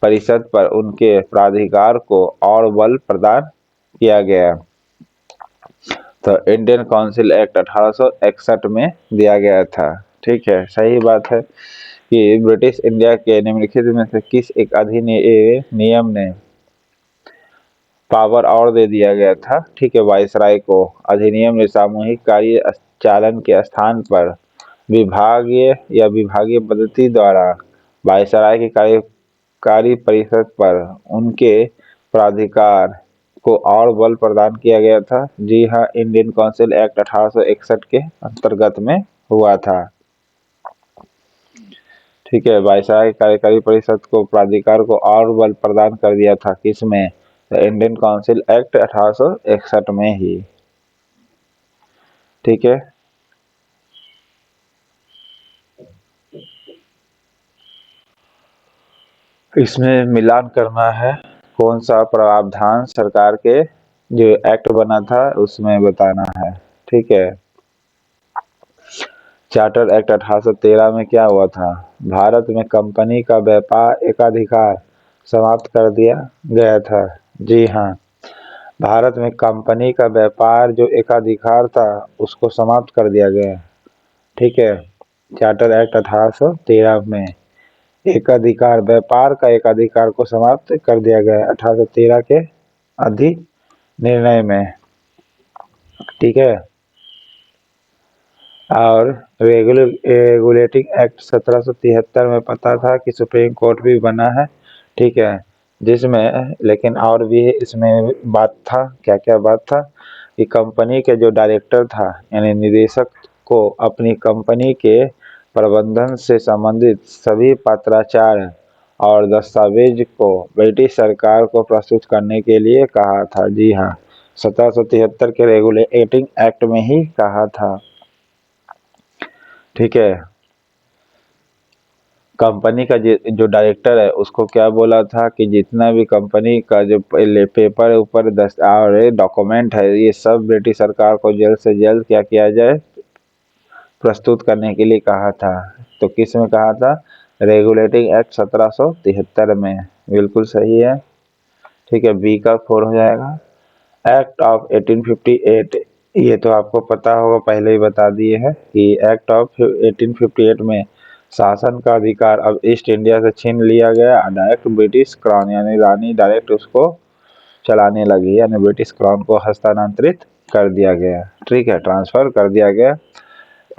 परिषद पर उनके प्राधिकार को और बल प्रदान किया गया? तो इंडियन काउंसिल एक्ट 1861 में दिया गया था। ठीक है, सही बात है कि ब्रिटिश इंडिया के निम्नलिखित में से किस एक अधिनियम ने पावर और दे दिया गया था? ठीक है, वायसराय को। अधिनियम ने सामूहिक कार्य चालन के स्थान पर विभागीय या विभागीय पद्धति द्वारा वायसराय की कार्यकारी परिषद पर उनके प्राधिकार को और बल प्रदान किया गया था। जी हाँ, इंडियन काउंसिल एक्ट 1861 के अंतर्गत में हुआ था। ठीक है, वायसराय कार्यकारी परिषद को प्राधिकार को और बल प्रदान कर दिया था, किसमें? इंडियन काउंसिल एक्ट 1861 में ही। ठीक है, इसमें मिलान करना है, कौन सा प्रावधान सरकार के जो एक्ट बना था उसमें बताना है। ठीक है, चार्टर एक्ट 1813 में क्या हुआ था? भारत में कंपनी का व्यापार एकाधिकार समाप्त कर दिया गया था। जी हाँ, भारत में कंपनी का व्यापार जो एकाधिकार था उसको समाप्त कर दिया गया। ठीक है, चार्टर एक्ट 1813 में एकाधिकार, व्यापार का एकाधिकार को समाप्त कर दिया गया 1813 के अधिनिर्णय में। ठीक है, और रेगुलेटिंग एक्ट 1773 में पता था कि सुप्रीम कोर्ट भी बना है। ठीक है, जिसमें लेकिन और भी इसमें बात था, क्या क्या बात था कि कंपनी के जो डायरेक्टर था यानी निदेशक को अपनी कंपनी के प्रबंधन से संबंधित सभी पत्राचार और दस्तावेज को ब्रिटिश सरकार को प्रस्तुत करने के लिए कहा था। जी हाँ, 1773 के रेगुलेटिंग एक्ट में ही कहा था। ठीक है, कंपनी का जो डायरेक्टर है उसको क्या बोला था कि जितना भी कंपनी का जो पहले पेपर ऊपर और डॉक्यूमेंट है ये सब ब्रिटिश सरकार को जल्द से जल्द क्या किया जाए, प्रस्तुत करने के लिए कहा था। तो किस में कहा था? रेगुलेटिंग एक्ट 1773 में। बिल्कुल सही है। ठीक है, बी का 4 हो जाएगा। एक्ट ऑफ 1858, ये तो आपको पता होगा, पहले ही बता दिए हैं कि एक्ट ऑफ 1858 में शासन का अधिकार अब ईस्ट इंडिया से छीन लिया गया। डायरेक्ट ब्रिटिश क्राउन यानी रानी डायरेक्ट उसको चलाने लगी, यानी ब्रिटिश क्राउन को हस्तांतरित कर दिया गया। ठीक है, ट्रांसफर कर दिया गया।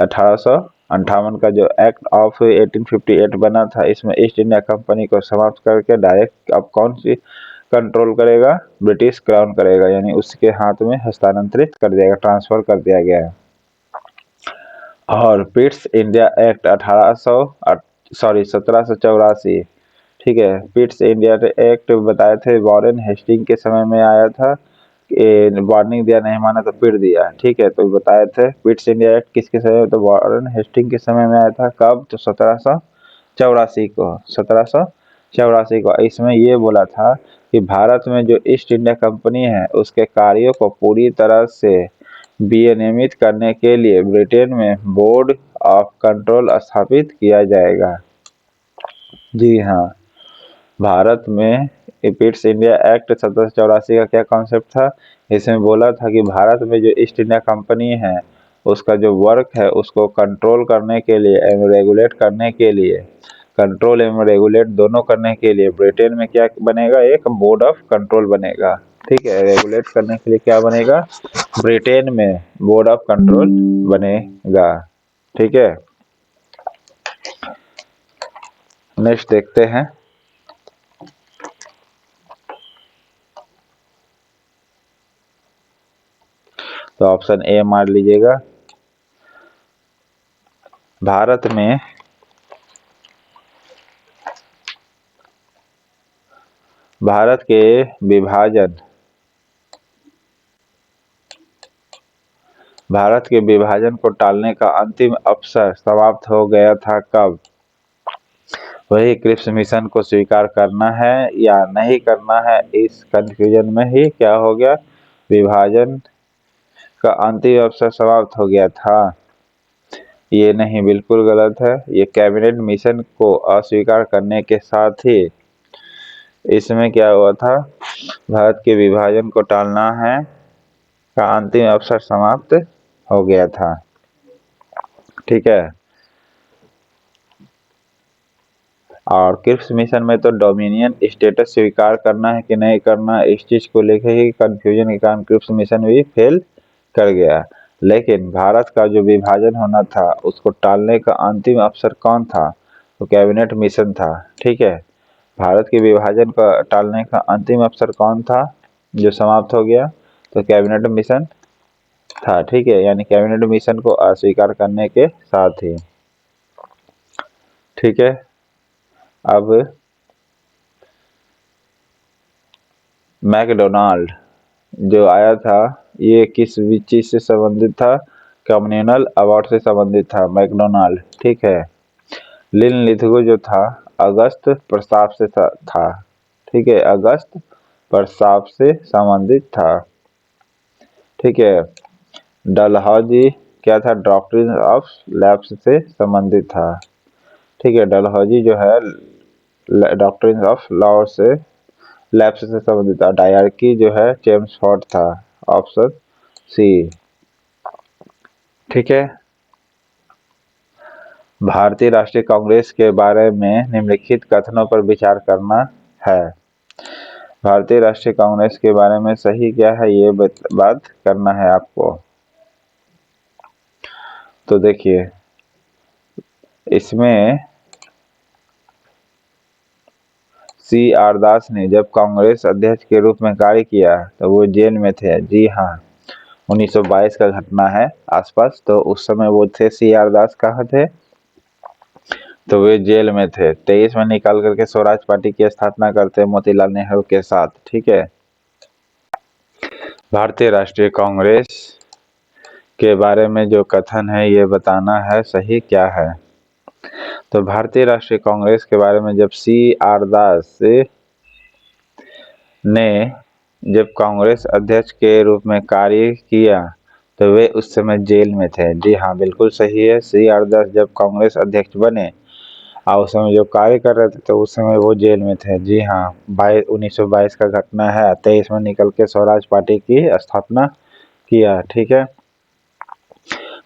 1858 का जो एक्ट ऑफ 1858 बना था, इसमें ईस्ट इंडिया कंपनी को समाप्त करके डायरेक्ट अब कौन सी कंट्रोल करेगा? ब्रिटिश क्राउन करेगा, यानी उसके हाथ में हस्तांतरित कर दिया गया, ट्रांसफर कर दिया गया। और पिट्स इंडिया एक्ट 1784। ठीक है, पिट्स इंडिया एक्ट बताए थे, वॉरेन हेस्टिंग के समय में आया था। वार्निंग दिया, नहीं माना तो पीट दिया। ठीक है, तो बताए थे पिट्स इंडिया एक्ट किसके समय में? तो वॉरेन हेस्टिंग के समय में आया था। कब? तो 1784 को, 1784 को। इसमें ये बोला था कि भारत में जो ईस्ट इंडिया कंपनी है उसके कार्यों को पूरी तरह से विनियमित करने के लिए ब्रिटेन में बोर्ड ऑफ कंट्रोल स्थापित किया जाएगा। जी हाँ, भारत में पिट्स इंडिया एक्ट 1784 का क्या कॉन्सेप्ट था? इसमें बोला था कि भारत में जो ईस्ट इंडिया कंपनी है उसका जो वर्क है उसको कंट्रोल करने के लिए एवं रेगुलेट करने के लिए, कंट्रोल एवं रेगुलेट दोनों करने के लिए ब्रिटेन में क्या बनेगा? एक बोर्ड ऑफ कंट्रोल बनेगा। ठीक है, रेगुलेट करने के लिए क्या बनेगा? ब्रिटेन में बोर्ड ऑफ कंट्रोल बनेगा। ठीक है, नेक्स्ट देखते हैं। तो ऑप्शन ए मार लीजिएगा। भारत में भारत के विभाजन भारत के विभाजन को टालने का अंतिम अवसर समाप्त हो गया था कब? वही क्रिप्स मिशन को स्वीकार करना है या नहीं करना है, इस कंफ्यूजन में ही क्या हो गया? विभाजन का अंतिम अवसर समाप्त हो गया था। ये नहीं, बिल्कुल गलत है। ये कैबिनेट मिशन को अस्वीकार करने के साथ ही इसमें क्या हुआ था? भारत के विभाजन को टालना है का अंतिम अवसर समाप्त हो गया था। ठीक है, और क्रिप्स मिशन में तो डोमिनियन स्टेटस स्वीकार करना है कि नहीं करना, इस चीज को लेकर ही कंफ्यूजन के कारण क्रिप्स मिशन भी फेल कर गया। लेकिन भारत का जो विभाजन होना था उसको टालने का अंतिम अवसर कौन था? तो कैबिनेट मिशन था। ठीक है, भारत के विभाजन का टालने का अंतिम अवसर कौन था जो समाप्त हो गया? तो कैबिनेट मिशन था। ठीक है, यानी कैबिनेट मिशन को अस्वीकार करने के साथ ही। ठीक है, अब मैकडोनाल्ड जो आया था, ये किस चीज से संबंधित था? कम्युनल अवार्ड से संबंधित था मैकडोनाल्ड, ठीक है। लिन लिथगो जो था, अगस्त प्रस्ताव से था, ठीक है, अगस्त प्रस्ताव से संबंधित था, ठीक है। डलहौजी क्या था? डॉक्ट्रिन ऑफ लैप्स से संबंधित था, ठीक है। डलहौजी जो है डॉक्ट्रिन ऑफ लॉ से लैप्स से संबंधित था। डायरकी जो है चेम्सफोर्ड था, ऑप्शन सी, ठीक है। भारतीय राष्ट्रीय कांग्रेस के बारे में निम्नलिखित कथनों पर विचार करना है। भारतीय राष्ट्रीय कांग्रेस के बारे में सही क्या है, ये बात करना है आपको। तो देखिए, इसमें C.R. दास ने जब कांग्रेस अध्यक्ष के रूप में कार्य किया तो वो जेल में थे। जी हाँ, 1922 का घटना है आसपास, तो उस समय वो थे। C.R. दास कहाँ थे? तो वे जेल में थे। 23 में निकाल करके स्वराज पार्टी की स्थापना करते मोतीलाल नेहरू के साथ, ठीक है। भारतीय राष्ट्रीय कांग्रेस के बारे में जो कथन है ये बताना है सही क्या है। तो भारतीय राष्ट्रीय कांग्रेस के बारे में जब C.R. दास ने जब कांग्रेस अध्यक्ष के रूप में कार्य किया तो वे उस समय जेल में थे। जी हाँ, बिल्कुल सही है। C.R. दास जब कांग्रेस अध्यक्ष बने और उस समय जो कार्य कर रहे थे तो उस समय वो जेल में थे। जी हाँ, 1922 का घटना है। 23 में निकल के स्वराज पार्टी की स्थापना किया, ठीक है।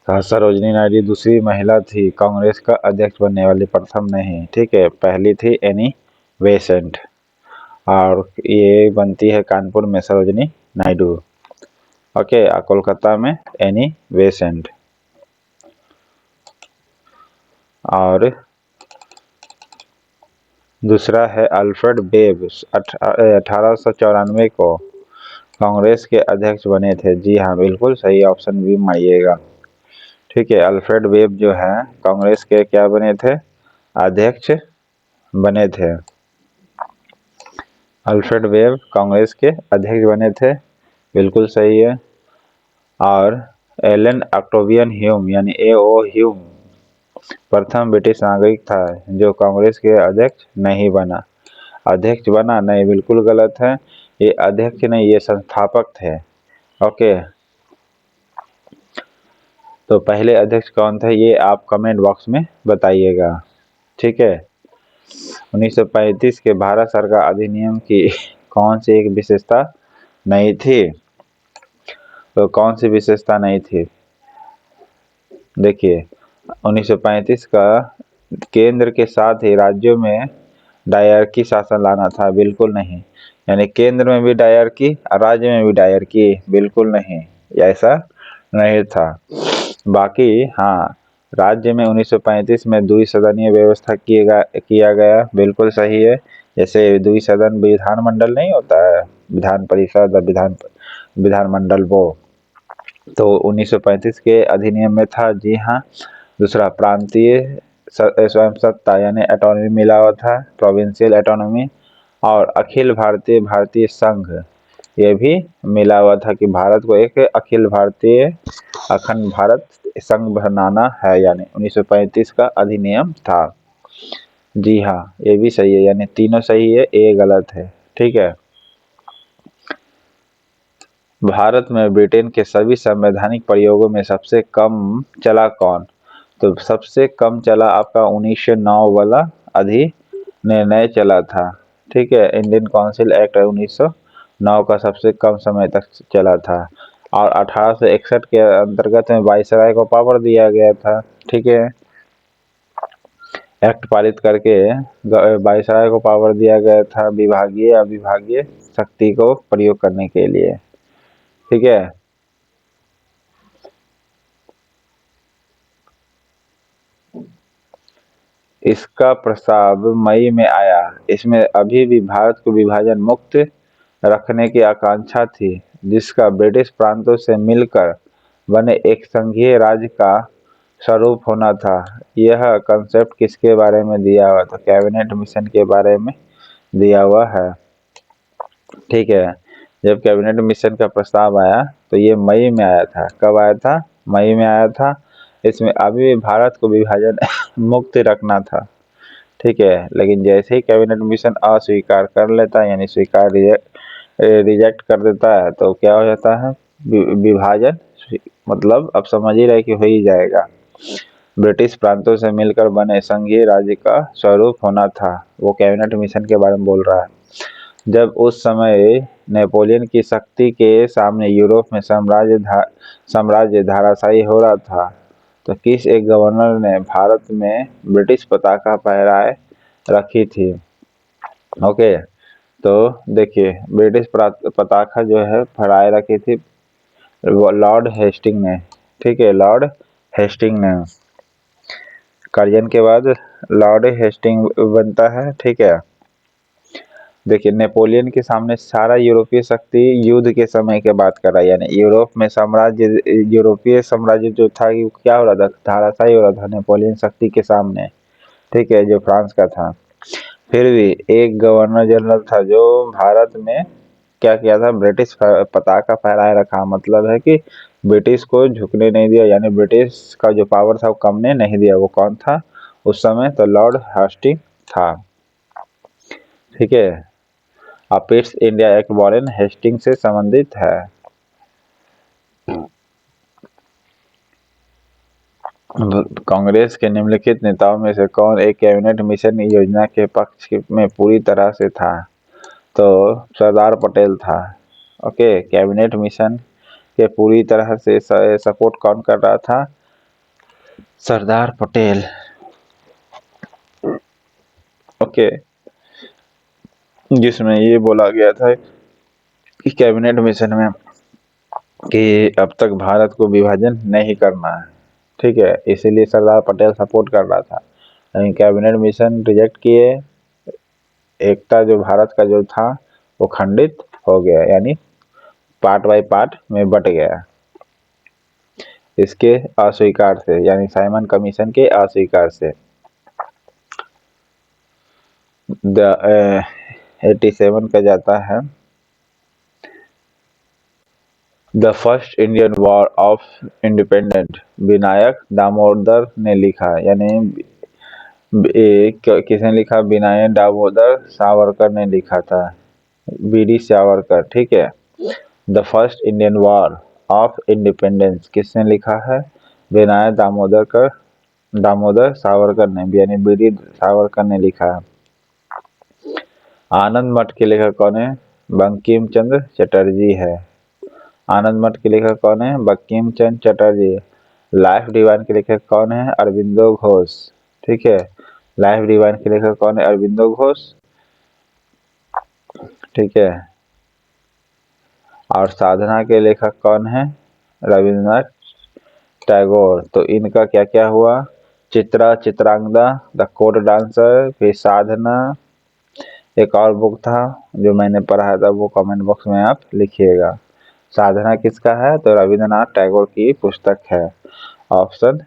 सरोजिनी नायडू दूसरी महिला थी कांग्रेस का अध्यक्ष बनने वाली, प्रथम नहीं, ठीक है। पहली थी एनी बेसेंट और ये बनती है कानपुर में सरोजिनी नायडू, ओके। कोलकाता में एनी बेसेंट। और दूसरा है अल्फ्रेड वेब, 1894 को कांग्रेस के अध्यक्ष बने थे। जी हाँ, बिल्कुल सही, ऑप्शन बी मारिएगा, ठीक है। अल्फ्रेड वेब जो है कांग्रेस के क्या बने थे? अध्यक्ष बने थे। अल्फ्रेड वेब कांग्रेस के अध्यक्ष बने थे, बिल्कुल सही है। और एलन ऑक्टेवियन ह्यूम यानी A.O. ह्यूम प्रथम ब्रिटिश नागरिक था जो कांग्रेस के अध्यक्ष नहीं बना। अध्यक्ष बना नहीं, बिल्कुल गलत है। ये अध्यक्ष नहीं, ये संस्थापक थे, ओके। तो पहले अध्यक्ष कौन थे ये आप कमेंट बॉक्स में बताइएगा, ठीक है। 1935 के भारत सरकार अधिनियम की कौन सी एक विशेषता नहीं थी? तो कौन सी विशेषता नहीं थी? देखिए, 1935 का केंद्र के साथ ही राज्यों में डायरकी शासन लाना था, बिल्कुल नहीं। यानी केंद्र में भी डायरकी और राज्य में भी डायरकी, बिल्कुल नहीं, ऐसा नहीं था। बाकी हाँ, राज्य में 1935 में द्विसदनीय व्यवस्था किया गया, बिल्कुल सही है। जैसे द्विसदन विधानमंडल नहीं होता है, विधान परिषद और विधानमंडल, वो तो 1935 के अधिनियम में था। जी हाँ। दूसरा, प्रांतीय स्वयं सत्ता यानी ऑटोनॉमी मिला हुआ था, प्रोविंशियल ऑटोनॉमी। और अखिल भारतीय संघ ये भी मिला हुआ था कि भारत को एक अखिल भारतीय अखंड भारत संघ बनाना है, यानी 1935 का अधिनियम था। जी हाँ, ये भी सही है, यानी तीनों सही है, ए गलत है, ठीक है। भारत में ब्रिटेन के सभी संवैधानिक प्रयोगों में सबसे कम चला कौन? तो सबसे कम चला आपका 1909 वाला अधिनिर्णय चला था, ठीक है। इंडियन काउंसिल एक्ट 1909 का सबसे कम समय तक चला था। और 1861 के अंतर्गत में वायसराय को पावर दिया गया था, ठीक है। एक्ट पारित करके वायसराय को पावर दिया गया था विभागीय अविभागीय शक्ति को प्रयोग करने के लिए, ठीक है। इसका प्रस्ताव मई में आया। इसमें अभी भी भारत को विभाजन मुक्त रखने की आकांक्षा थी, जिसका ब्रिटिश प्रांतों से मिलकर बने एक संघीय राज्य का स्वरूप होना था। यह कंसेप्ट किसके बारे में दिया हुआ था? कैबिनेट मिशन के बारे में दिया हुआ है, ठीक है। जब कैबिनेट मिशन का प्रस्ताव आया तो ये मई में आया था। कब आया था? मई में आया था। इसमें अभी भी भारत को विभाजन मुक्त रखना था, ठीक है। लेकिन जैसे ही कैबिनेट मिशन अस्वीकार कर लेता है, यानी स्वीकार रिजेक्ट कर देता है, तो क्या हो जाता है? विभाजन, मतलब अब समझ ही रहे कि हो ही जाएगा। ब्रिटिश प्रांतों से मिलकर बने संघीय राज्य का स्वरूप होना था। वो कैबिनेट मिशन के बारे में बोल रहा है। जब उस समय नेपोलियन की शक्ति के सामने यूरोप में साम्राज्य धराशायी हो रहा था, तो किस एक गवर्नर ने भारत में ब्रिटिश पताका फहराए रखी थी? ओके, तो देखिए, ब्रिटिश पताका जो है फहराए रखी थी लॉर्ड हेस्टिंग ने, ठीक है, लॉर्ड हेस्टिंग ने। कर्जन के बाद लॉर्ड हेस्टिंग बनता है, ठीक है। देखिए, नेपोलियन के सामने सारा यूरोपीय शक्ति युद्ध के समय के बात कर रहा है, यानी यूरोप में यूरोपीय साम्राज्य जो था वो क्या हो रहा था? धराशायी हो रहा था नेपोलियन शक्ति के सामने, ठीक है, जो फ्रांस का था। फिर भी एक गवर्नर जनरल था जो भारत में क्या किया था? ब्रिटिश पताका फहराए रखा। मतलब है कि ब्रिटिश को झुकने नहीं दिया, यानी ब्रिटिश का जो पावर था वो कमने नहीं दिया। वो कौन था उस समय? तो लॉर्ड हेस्टिंग था, ठीक है। अब East India act Warren Hasting से संबंधित है। कांग्रेस के निम्नलिखित नेताओं में से कौन एक कैबिनेट मिशन योजना के पक्ष में पूरी तरह से था? तो सरदार पटेल था। ओके, कैबिनेट मिशन के पूरी तरह से सपोर्ट कौन कर रहा था? सरदार पटेल। ओके, जिसमें ये बोला गया था कि कैबिनेट मिशन में कि अब तक भारत को विभाजन नहीं करना है, ठीक है, इसीलिए सरदार पटेल सपोर्ट कर रहा था। लेकिन कैबिनेट मिशन रिजेक्ट किए, एकता जो भारत का जो था वो खंडित हो गया, यानी पार्ट बाय पार्ट में बट गया इसके अस्वीकार से, यानी साइमन कमीशन के अस्वीकार से। 87 का जाता है, the first Indian war of independent Vinayak Damodar ने लिखा, यानी किसने लिखा? विनायक दामोदर सावरकर ने लिखा था, वीडी सावरकर, ठीक है। The first Indian war of independence किसने लिखा है? विनायक दामोदर सावरकर ने, यानी वीडी सावरकर ने लिखा है। आनंद मठ के लेखक कौन है? बंकिम चंद्र चटर्जी है। आनंद मठ के लेखक कौन है? बंकिम चंद्र चटर्जी। लाइफ डिवाइन के लेखक कौन है? अरविंदो घोष, ठीक है। लाइफ डिवाइन के लेखक कौन है? अरविंदो घोष, ठीक है। और साधना के लेखक कौन है? रविन्द्रनाथ टैगोर। तो इनका क्या क्या हुआ? चित्रांगदा, द कोर्ट डांसर, फिर साधना। एक और बुक था जो मैंने पढ़ा था, वो कमेंट बॉक्स में आप लिखिएगा। साधना किसका है? तो रविन्द्रनाथ टैगोर की पुस्तक है। ऑप्शन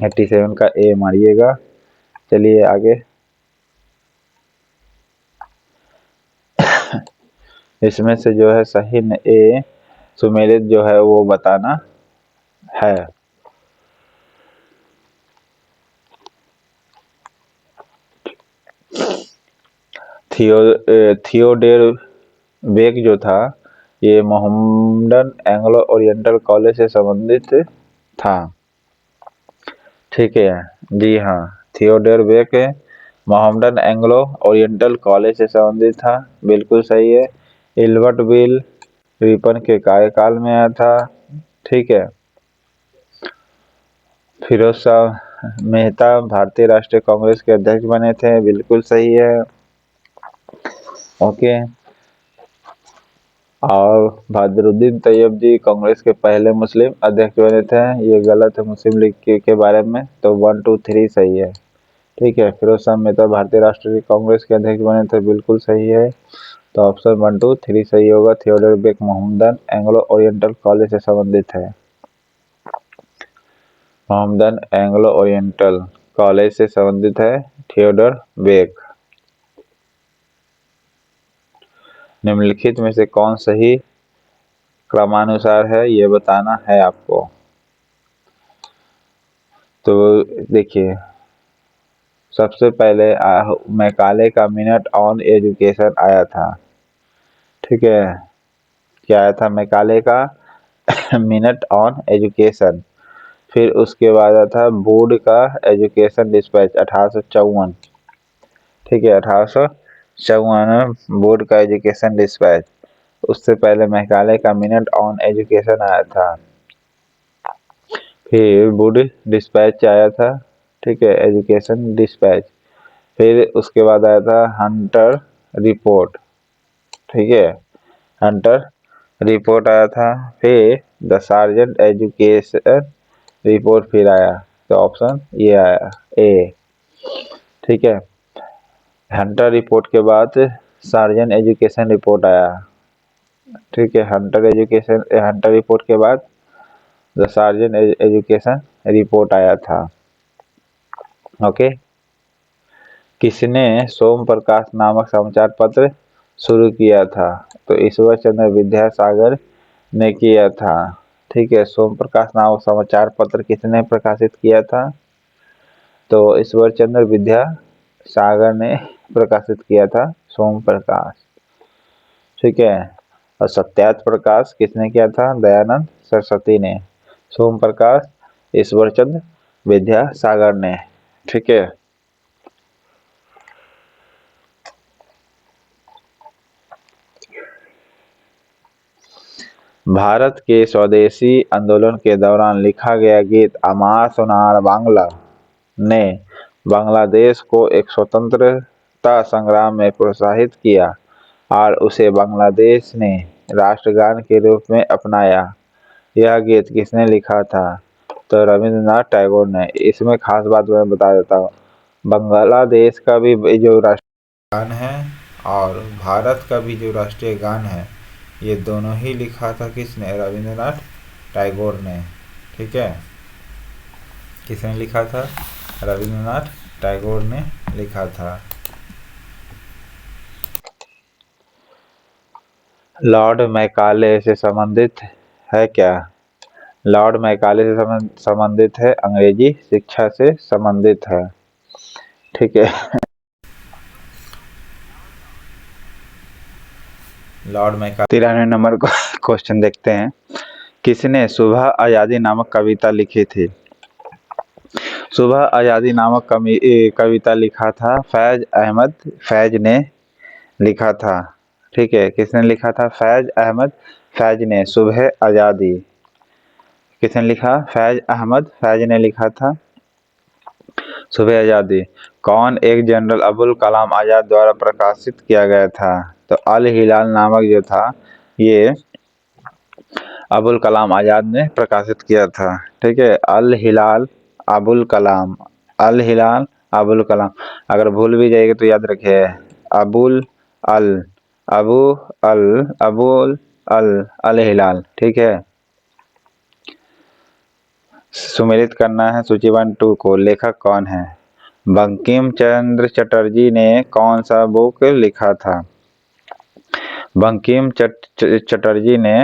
87 का ए मारिएगा। चलिए आगे। इसमें से जो है सही ए सुमेलित जो है वो बताना है। थियोडोर बेक जो था ये मोहम्मडन एंग्लो ओरिएंटल कॉलेज से संबंधित था, ठीक है। जी हाँ, Theodore Beck Mohammedan Anglo Oriental college से संबंधित था, बिल्कुल सही है। एल्बर्ट बिल रिपन के कार्यकाल में आया था, ठीक है। फिरोज शाह मेहता भारतीय राष्ट्रीय कांग्रेस के अध्यक्ष बने थे, बिल्कुल सही है। ओके, और बहादुरुद्दीन तैयब कांग्रेस के पहले मुस्लिम अध्यक्ष बने थे, ये गलत है मुस्लिम लीग के बारे में, तो 1 2 3 सही है, ठीक है। फिरोज शाह मेहता भारतीय राष्ट्रीय कांग्रेस के अध्यक्ष बने थे, बिल्कुल सही है। तो ऑप्शन 1 2 3 सही होगा। Theodore Beck Mohammedan Anglo Oriental college से संबंधित है। मोहम्मदन एंग्लो ओरिएंटल कॉलेज से संबंधित है थियोडोर बेक। निम्नलिखित में से कौन सही क्रमानुसार है ये बताना है आपको। तो देखिए, सबसे पहले मैकाले का मिनट ऑन एजुकेशन आया था। ठीक है, क्या आया था? मैकाले का मिनट ऑन एजुकेशन। फिर उसके बाद आया था वुड का एजुकेशन डिस्पैच 1854। ठीक है, 1854 वुड का एजुकेशन डिस्पैच। उससे पहले मैकाले का मिनट ऑन एजुकेशन आया था। फिर वुड डिस्पैच आया था। ठीक है, एजुकेशन डिस्पैच। फिर उसके बाद आया था हंटर रिपोर्ट। ठीक है, हंटर रिपोर्ट आया था। फिर द सार्जेंट एजुकेशन रिपोर्ट फिर आया। तो ऑप्शन ये आया ए। ठीक है, हंटर रिपोर्ट के बाद सार्जेंट एजुकेशन रिपोर्ट आया। ठीक है, हंटर रिपोर्ट के बाद द सार्जेंट एजुकेशन रिपोर्ट आया था। ओके, किसने सोम प्रकाश नामक समाचार पत्र शुरू किया था? तो ईश्वर चंद्र विद्यासागर ने किया था। ठीक है, सोम प्रकाश नामक समाचार पत्र किसने प्रकाशित किया था? तो ईश्वर चंद्र विद्यासागर ने प्रकाशित किया था, सोम प्रकाश। ठीक है, और सत्यार्थ प्रकाश किसने किया था? दयानंद सरस्वती ने। सोम प्रकाश ईश्वर चंद्र विद्यासागर ने। ठीक है, भारत के स्वदेशी आंदोलन के दौरान लिखा गया गीत अमार सोनार बांग्ला ने बांग्लादेश को एक स्वतंत्रता संग्राम में प्रोत्साहित किया और उसे बांग्लादेश ने राष्ट्रगान के रूप में अपनाया। यह गीत किसने लिखा था? तो रविंद्रनाथ टैगोर ने। इसमें खास बात मैं बता देता हूँ, बांग्लादेश का भी जो राष्ट्रीय गान है और भारत का भी जो राष्ट्रीय गान है, ये दोनों ही लिखा था किसने? रविंद्रनाथ टैगोर ने। ठीक है, किसने लिखा था? रविंद्रनाथ टैगोर ने लिखा था। लॉर्ड मैकाले से संबंधित है क्या? लॉर्ड मैकाले से संबंधित है, अंग्रेजी शिक्षा से संबंधित है। ठीक है, लॉर्ड मैकाले 93 नंबर को क्वेश्चन देखते हैं। किसने सुबह आजादी नामक कविता लिखी थी? सुबह आजादी नामक कविता लिखा था फैज अहमद फैज ने लिखा था। ठीक है, किसने लिखा था? फैज अहमद फैज ने। सुबह आजादी किसने लिखा? फैज अहमद फैज ने लिखा था सुबह आजादी। कौन एक जनरल अबुल कलाम आजाद द्वारा प्रकाशित किया गया था? तो अल हिलाल नामक जो था, ये अबुल कलाम आजाद ने प्रकाशित किया था। ठीक है, अल हिलाल अबुल कलाम, अल हिलाल अबुल कलाम। अगर भूल भी जाएगा तो याद रखिए, अबुल अल अबू अल अबुल अल हिलाल। ठीक है, सुमेलित करना है सूची 1 2 को। लेखक कौन है? बंकिम चंद्र चटर्जी ने कौन सा बुक लिखा था? बंकिम चटर्जी ने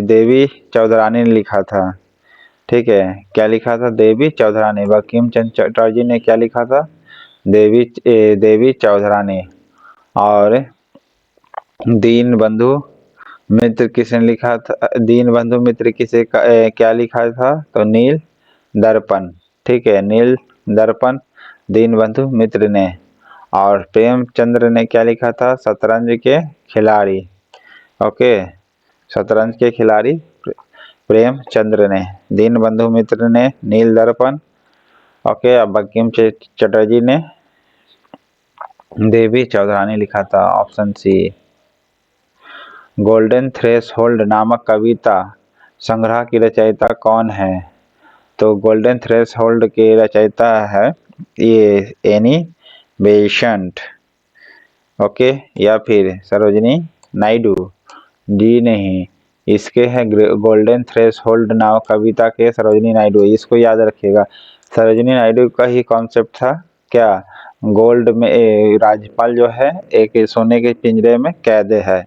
देवी चौधरानी ने लिखा था। ठीक है, क्या लिखा था? देवी चौधरानी। बंकिम चंद्र चटर्जी ने क्या लिखा था? देवी चौधरानी। और दीन बंधु मित्र किसने लिखा था? दीन बंधु मित्र किसे क्या लिखा था? तो नील दर्पण। ठीक है, नील दर्पण दीन बंधु मित्र ने। और प्रेमचंद्र ने क्या लिखा था? शतरंज के खिलाड़ी। ओके, शतरंज के खिलाड़ी प्रेमचंद्र ने। दीन बंधु मित्र ने नील दर्पण। ओके, अब बंकिम चटर्जी ने देवी चौधरानी लिखा था, ऑप्शन सी। गोल्डन थ्रेशोल्ड नामक कविता संग्रह की रचयिता कौन है? तो गोल्डन थ्रेशोल्ड के रचयिता है ये एनी बेसेंट। ओके, या फिर सरोजिनी नायडू? जी नहीं, इसके है गोल्डन थ्रेशोल्ड नामक कविता के सरोजिनी नायडू। इसको याद रखिएगा, सरोजिनी नायडू का ही कॉन्सेप्ट था क्या? गोल्ड में राज्यपाल जो है एक सोने के पिंजरे में कैद है।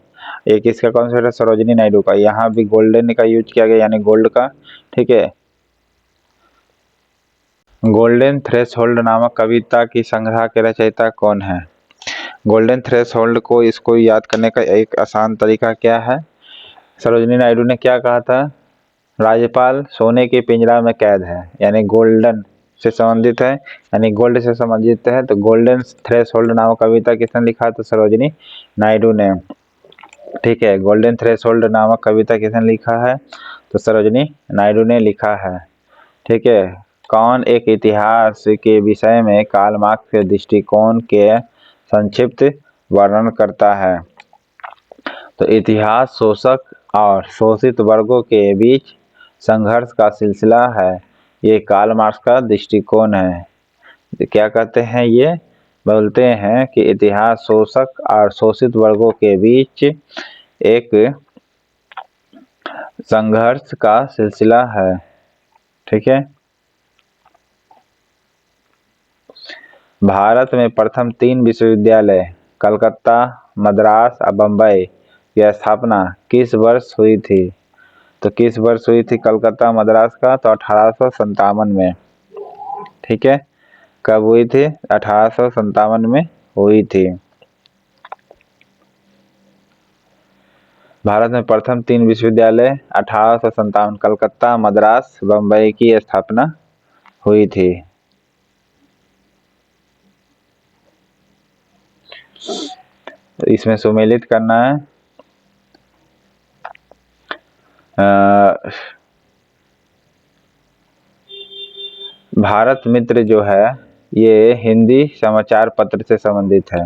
एक इसका कॉन्सेप्ट है सरोजिनी नायडू का, यहाँ भी गोल्डन का यूज किया गया यानी गोल्ड का। ठीक है, गोल्डन थ्रेशोल्ड नामक कविता की संग्रह के रचयिता कौन है? गोल्डन थ्रेशोल्ड को इसको याद करने का एक आसान तरीका क्या है? सरोजिनी नायडू ने क्या कहा था? राज्यपाल सोने के पिंजरा में कैद है, यानी गोल्डन से संबंधित है, यानी गोल्ड से संबंधित है। तो गोल्डन थ्रेशोल्ड नामक कविता किसने लिखा? तो सरोजिनी नायडू ने। ठीक है, गोल्डन थ्रेशोल्ड नामक कविता किसने लिखा है? तो सरोजिनी नायडू ने लिखा है। ठीक है, कौन एक इतिहास के विषय में कार्ल मार्क्स के दृष्टिकोण के संक्षिप्त वर्णन करता है? तो इतिहास शोषक और शोषित वर्गों के बीच संघर्ष का सिलसिला है, ये कार्ल मार्क्स का दृष्टिकोण है। क्या कहते हैं? ये बोलते हैं कि इतिहास शोषक और शोषित वर्गों के बीच एक संघर्ष का सिलसिला है। ठीक है, भारत में प्रथम 3 विश्वविद्यालय कलकत्ता, मद्रास और बम्बई की स्थापना किस वर्ष हुई थी? तो किस वर्ष हुई थी कलकत्ता मद्रास का? तो 1857 में। ठीक है, कब हुई थी? 1857 में हुई थी। भारत में प्रथम 3 विश्वविद्यालय 1857 कलकत्ता, मद्रास, बम्बई की स्थापना हुई थी। तो इसमें सुमेलित करना है। भारत मित्र जो है ये हिंदी समाचार पत्र से संबंधित है।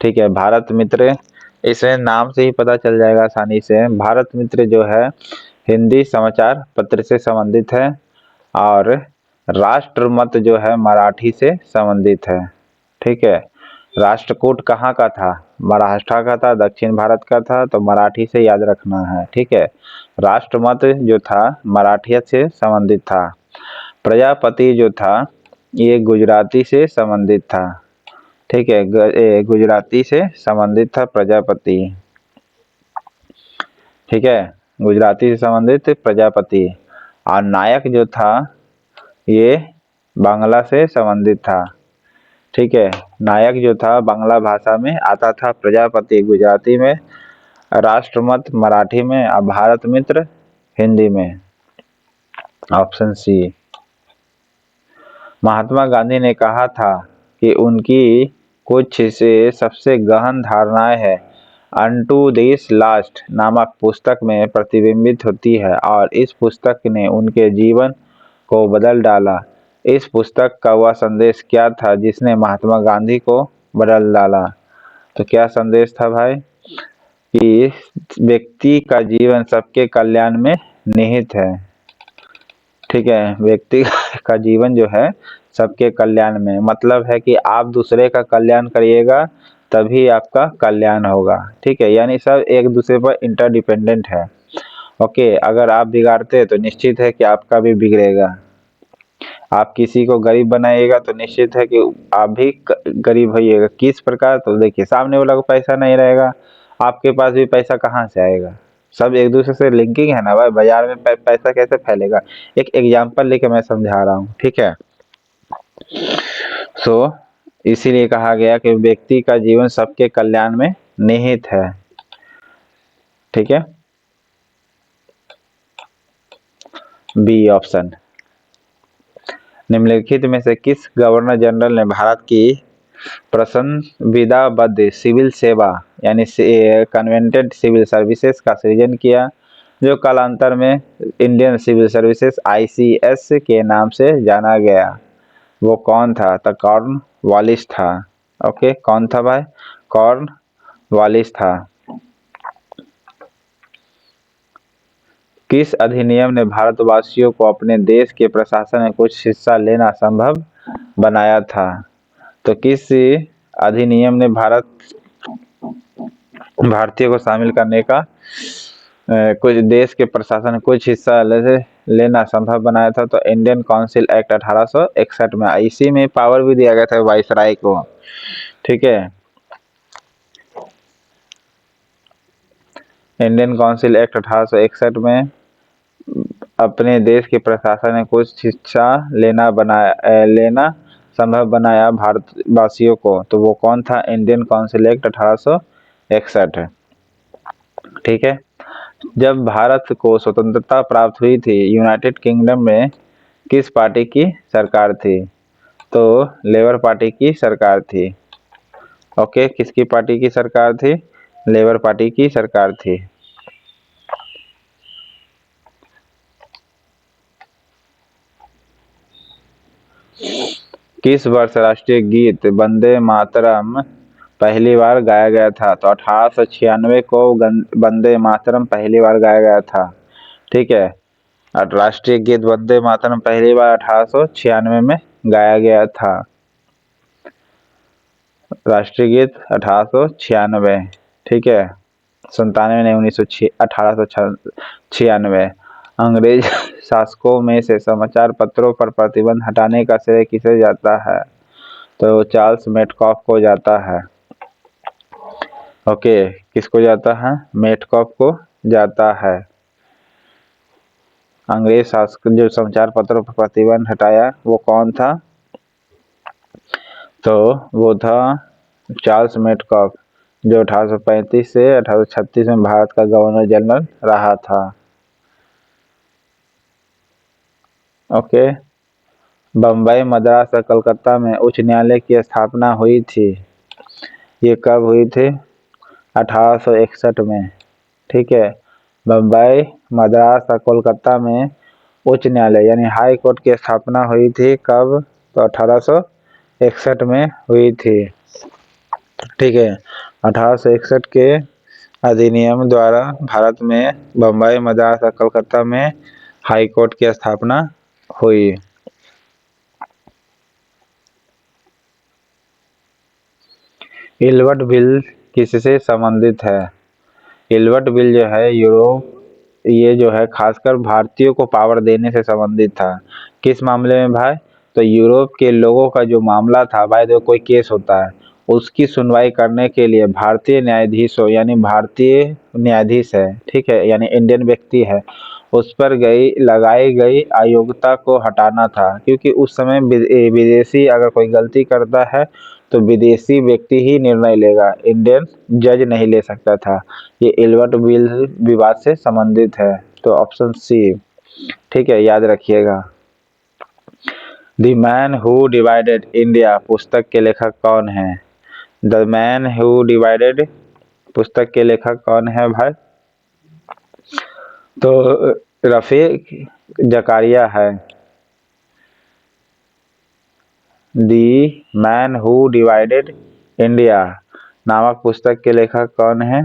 ठीक है, भारत मित्र, इसे नाम से ही पता चल जाएगा आसानी से। भारत मित्र जो है हिंदी समाचार पत्र से संबंधित है और राष्ट्रमत जो है मराठी से संबंधित है। ठीक है, राष्ट्रकूट कहाँ का था? महाराष्ट्र का था, दक्षिण भारत का था, तो मराठी से याद रखना है। ठीक है, राष्ट्रमत जो था मराठी से संबंधित था। प्रजापति जो था ये गुजराती से संबंधित था। ठीक है, गुजराती से संबंधित था प्रजापति। ठीक है, गुजराती से संबंधित प्रजापति। और नायक जो था ये बांग्ला से संबंधित था। ठीक है, नायक जो था बांग्ला भाषा में आता था, प्रजापति गुजराती में, राष्ट्रमत मराठी में और भारत मित्र हिंदी में। Option C. महात्मा गांधी ने कहा था कि उनकी कुछ से सबसे गहन धारणाएं हैं अनटू दिस लास्ट नामक पुस्तक में प्रतिबिंबित होती है और इस पुस्तक ने उनके जीवन को बदल डाला। इस पुस्तक का वह संदेश क्या था जिसने महात्मा गांधी को बदल डाला? तो क्या संदेश था भाई? कि व्यक्ति का जीवन सबके कल्याण में निहित है। ठीक है, व्यक्ति का जीवन जो है सबके कल्याण में, मतलब है कि आप दूसरे का कल्याण करिएगा तभी आपका कल्याण होगा। ठीक है, यानी सब एक दूसरे पर इंटरडिपेंडेंट है। ओके, अगर आप बिगाड़ते तो निश्चित है कि आपका भी बिगड़ेगा। आप किसी को गरीब बनाइएगा तो निश्चित है कि आप भी गरीब होइएगा। किस प्रकार? तो देखिए, सामने वाला को पैसा नहीं रहेगा, आपके पास भी पैसा कहाँ से आएगा? सब एक दूसरे से लिंकिंग है ना भाई। बाजार में पैसा कैसे फैलेगा? एक एग्जांपल लेके मैं समझा रहा हूँ। ठीक है, सो इसीलिए कहा गया कि व्यक्ति का जीवन सबके कल्याण में निहित है। ठीक है, बी ऑप्शन। निम्नलिखित में से किस गवर्नर जनरल ने भारत की प्रसंविधाबद्ध सिविल सेवा यानी कन्वेंटेड सिविल सर्विसेज का सृजन किया, जो कालांतर में इंडियन सिविल सर्विसेज ICS के नाम से जाना गया? वो कौन था? तो कॉर्नवालिस था। ओके, कौन था भाई? कॉर्नवालिस था। किस अधिनियम ने भारतवासियों को अपने देश के प्रशासन में कुछ हिस्सा लेना संभव बनाया था? तो किस अधिनियम ने भारतीय को शामिल करने का कुछ देश के प्रशासन में कुछ हिस्सा लेना संभव बनाया था? तो इंडियन काउंसिल एक्ट 1861 में। इसी में पावर भी दिया गया था वाइसराय को ठीक है। इंडियन काउंसिल एक्ट 1861 में अपने देश के प्रशासन ने कुछ शिक्षा लेना संभव बनाया भारतवासियों को, तो वो कौन था? Indian council act 1861। ठीक है। जब भारत को स्वतंत्रता प्राप्त हुई थी, यूनाइटेड किंगडम में किस पार्टी की सरकार थी? तो लेबर पार्टी की सरकार थी। ओके, किसकी पार्टी की सरकार थी? लेबर पार्टी की सरकार थी। किस वर्ष राष्ट्रीय गीत वंदे मातरम पहली बार गाया गया था? तो 1896 को वंदे मातरम पहली बार गाया गया था। ठीक है। राष्ट्रीय गीत वंदे मातरम पहली बार 1896 में गाया गया था। राष्ट्रीय गीत 1896। ठीक है। 97 नहीं, 1896। अंग्रेज शासकों में से समाचार पत्रों पर प्रतिबंध हटाने का श्रेय किसे जाता है? तो चार्ल्स मेटकॉफ को जाता है। ओके, किसको जाता है? मेटकॉफ को जाता है। अंग्रेज शासक जो समाचार पत्रों पर प्रतिबंध हटाया वो कौन था? तो वो था चार्ल्स मेटकॉफ, जो 1835 से 1836 में भारत का गवर्नर जनरल रहा था। ओके। बम्बई, मद्रास और कलकत्ता में उच्च न्यायालय की स्थापना हुई थी। ये कब हुई थी? 1861 में। ठीक है। बम्बई, मद्रास और कोलकाता में उच्च न्यायालय यानी हाई कोर्ट की स्थापना हुई थी। कब? तो 1861 में हुई थी। ठीक है। 1861 के अधिनियम द्वारा भारत में बम्बई, मद्रास और कोलकाता में हाई कोर्ट की स्थापना हुई। इल्बर्ट बिल किससे संबंधित है? इल्बर्ट बिल जो है ये जो है खासकर भारतीयों को पावर देने से संबंधित था। किस मामले में भाई? तो यूरोप के लोगों का जो मामला था भाई, जो कोई केस होता है उसकी सुनवाई करने के लिए भारतीय न्यायाधीशों यानी भारतीय न्यायाधीश है, ठीक है, यानी इंडियन व्यक्ति है, उस पर लगाई गई अयोग्यता को हटाना था। क्योंकि उस समय विदेशी अगर कोई गलती करता है तो विदेशी व्यक्ति ही निर्णय लेगा, इंडियन जज नहीं ले सकता था। ये इल्बर्ट बिल विवाद से संबंधित है, तो ऑप्शन सी। ठीक है, याद रखिएगा। The man who divided India पुस्तक के लेखक कौन है? द मैन हु डिवाइडेड पुस्तक के लेखक कौन है भाई? तो रफीक जकारिया है। The man who divided India नामक पुस्तक के लेखक कौन है?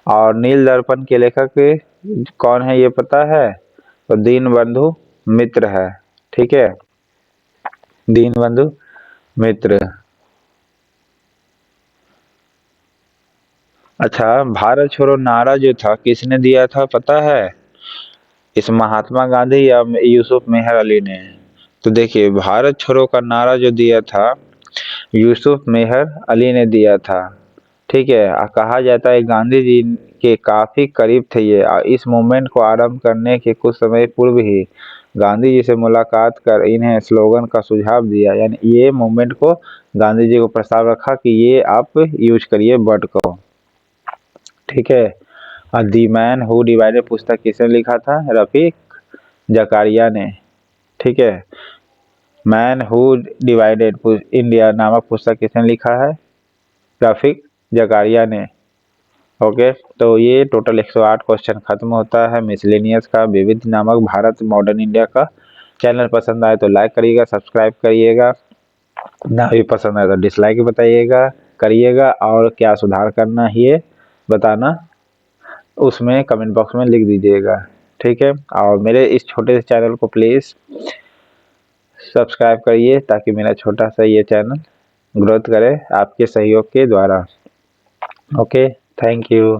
और नील दर्पण के लेखक कौन है, ये पता है? तो दीनबंधु मित्र है। ठीक है, दीनबंधु मित्र। अच्छा, भारत छोड़ो नारा जो था किसने दिया था पता है? इस महात्मा गांधी या यूसुफ मेहर अली ने? तो देखिए, भारत छोड़ो का नारा जो दिया था यूसुफ मेहर अली ने दिया था। ठीक है। कहा जाता है गांधी जी के काफी करीब थे ये। इस मूवमेंट को आरंभ करने के कुछ समय पूर्व ही गांधी जी से मुलाकात कर इन्हें स्लोगन का सुझाव दिया, यानी ये मूवमेंट को गांधी जी को प्रस्ताव रखा कि ये आप यूज करिए वर्ड को। ठीक है। दी मैन हु डिवाइडेड पुस्तक किसने लिखा था? रफीक जकारिया ने। ठीक है। मैन हु डिवाइडेड इंडिया नामक पुस्तक किसने लिखा है? रफीक जकारिया ने। ओके, तो ये टोटल 108 क्वेश्चन खत्म होता है मिसलेनियस का विविध नामक भारत मॉडर्न इंडिया का। चैनल पसंद आए तो लाइक करिएगा, सब्सक्राइब करिएगा, ना भी पसंद आए तो डिसलाइक बताइएगा करिएगा, और क्या सुधार करना है ये बताना उसमें कमेंट बॉक्स में लिख दीजिएगा। ठीक है। और मेरे इस छोटे से चैनल को प्लीज़ सब्सक्राइब करिए ताकि मेरा छोटा सा ये चैनल ग्रोथ करे आपके सहयोग के द्वारा। Okay, thank you.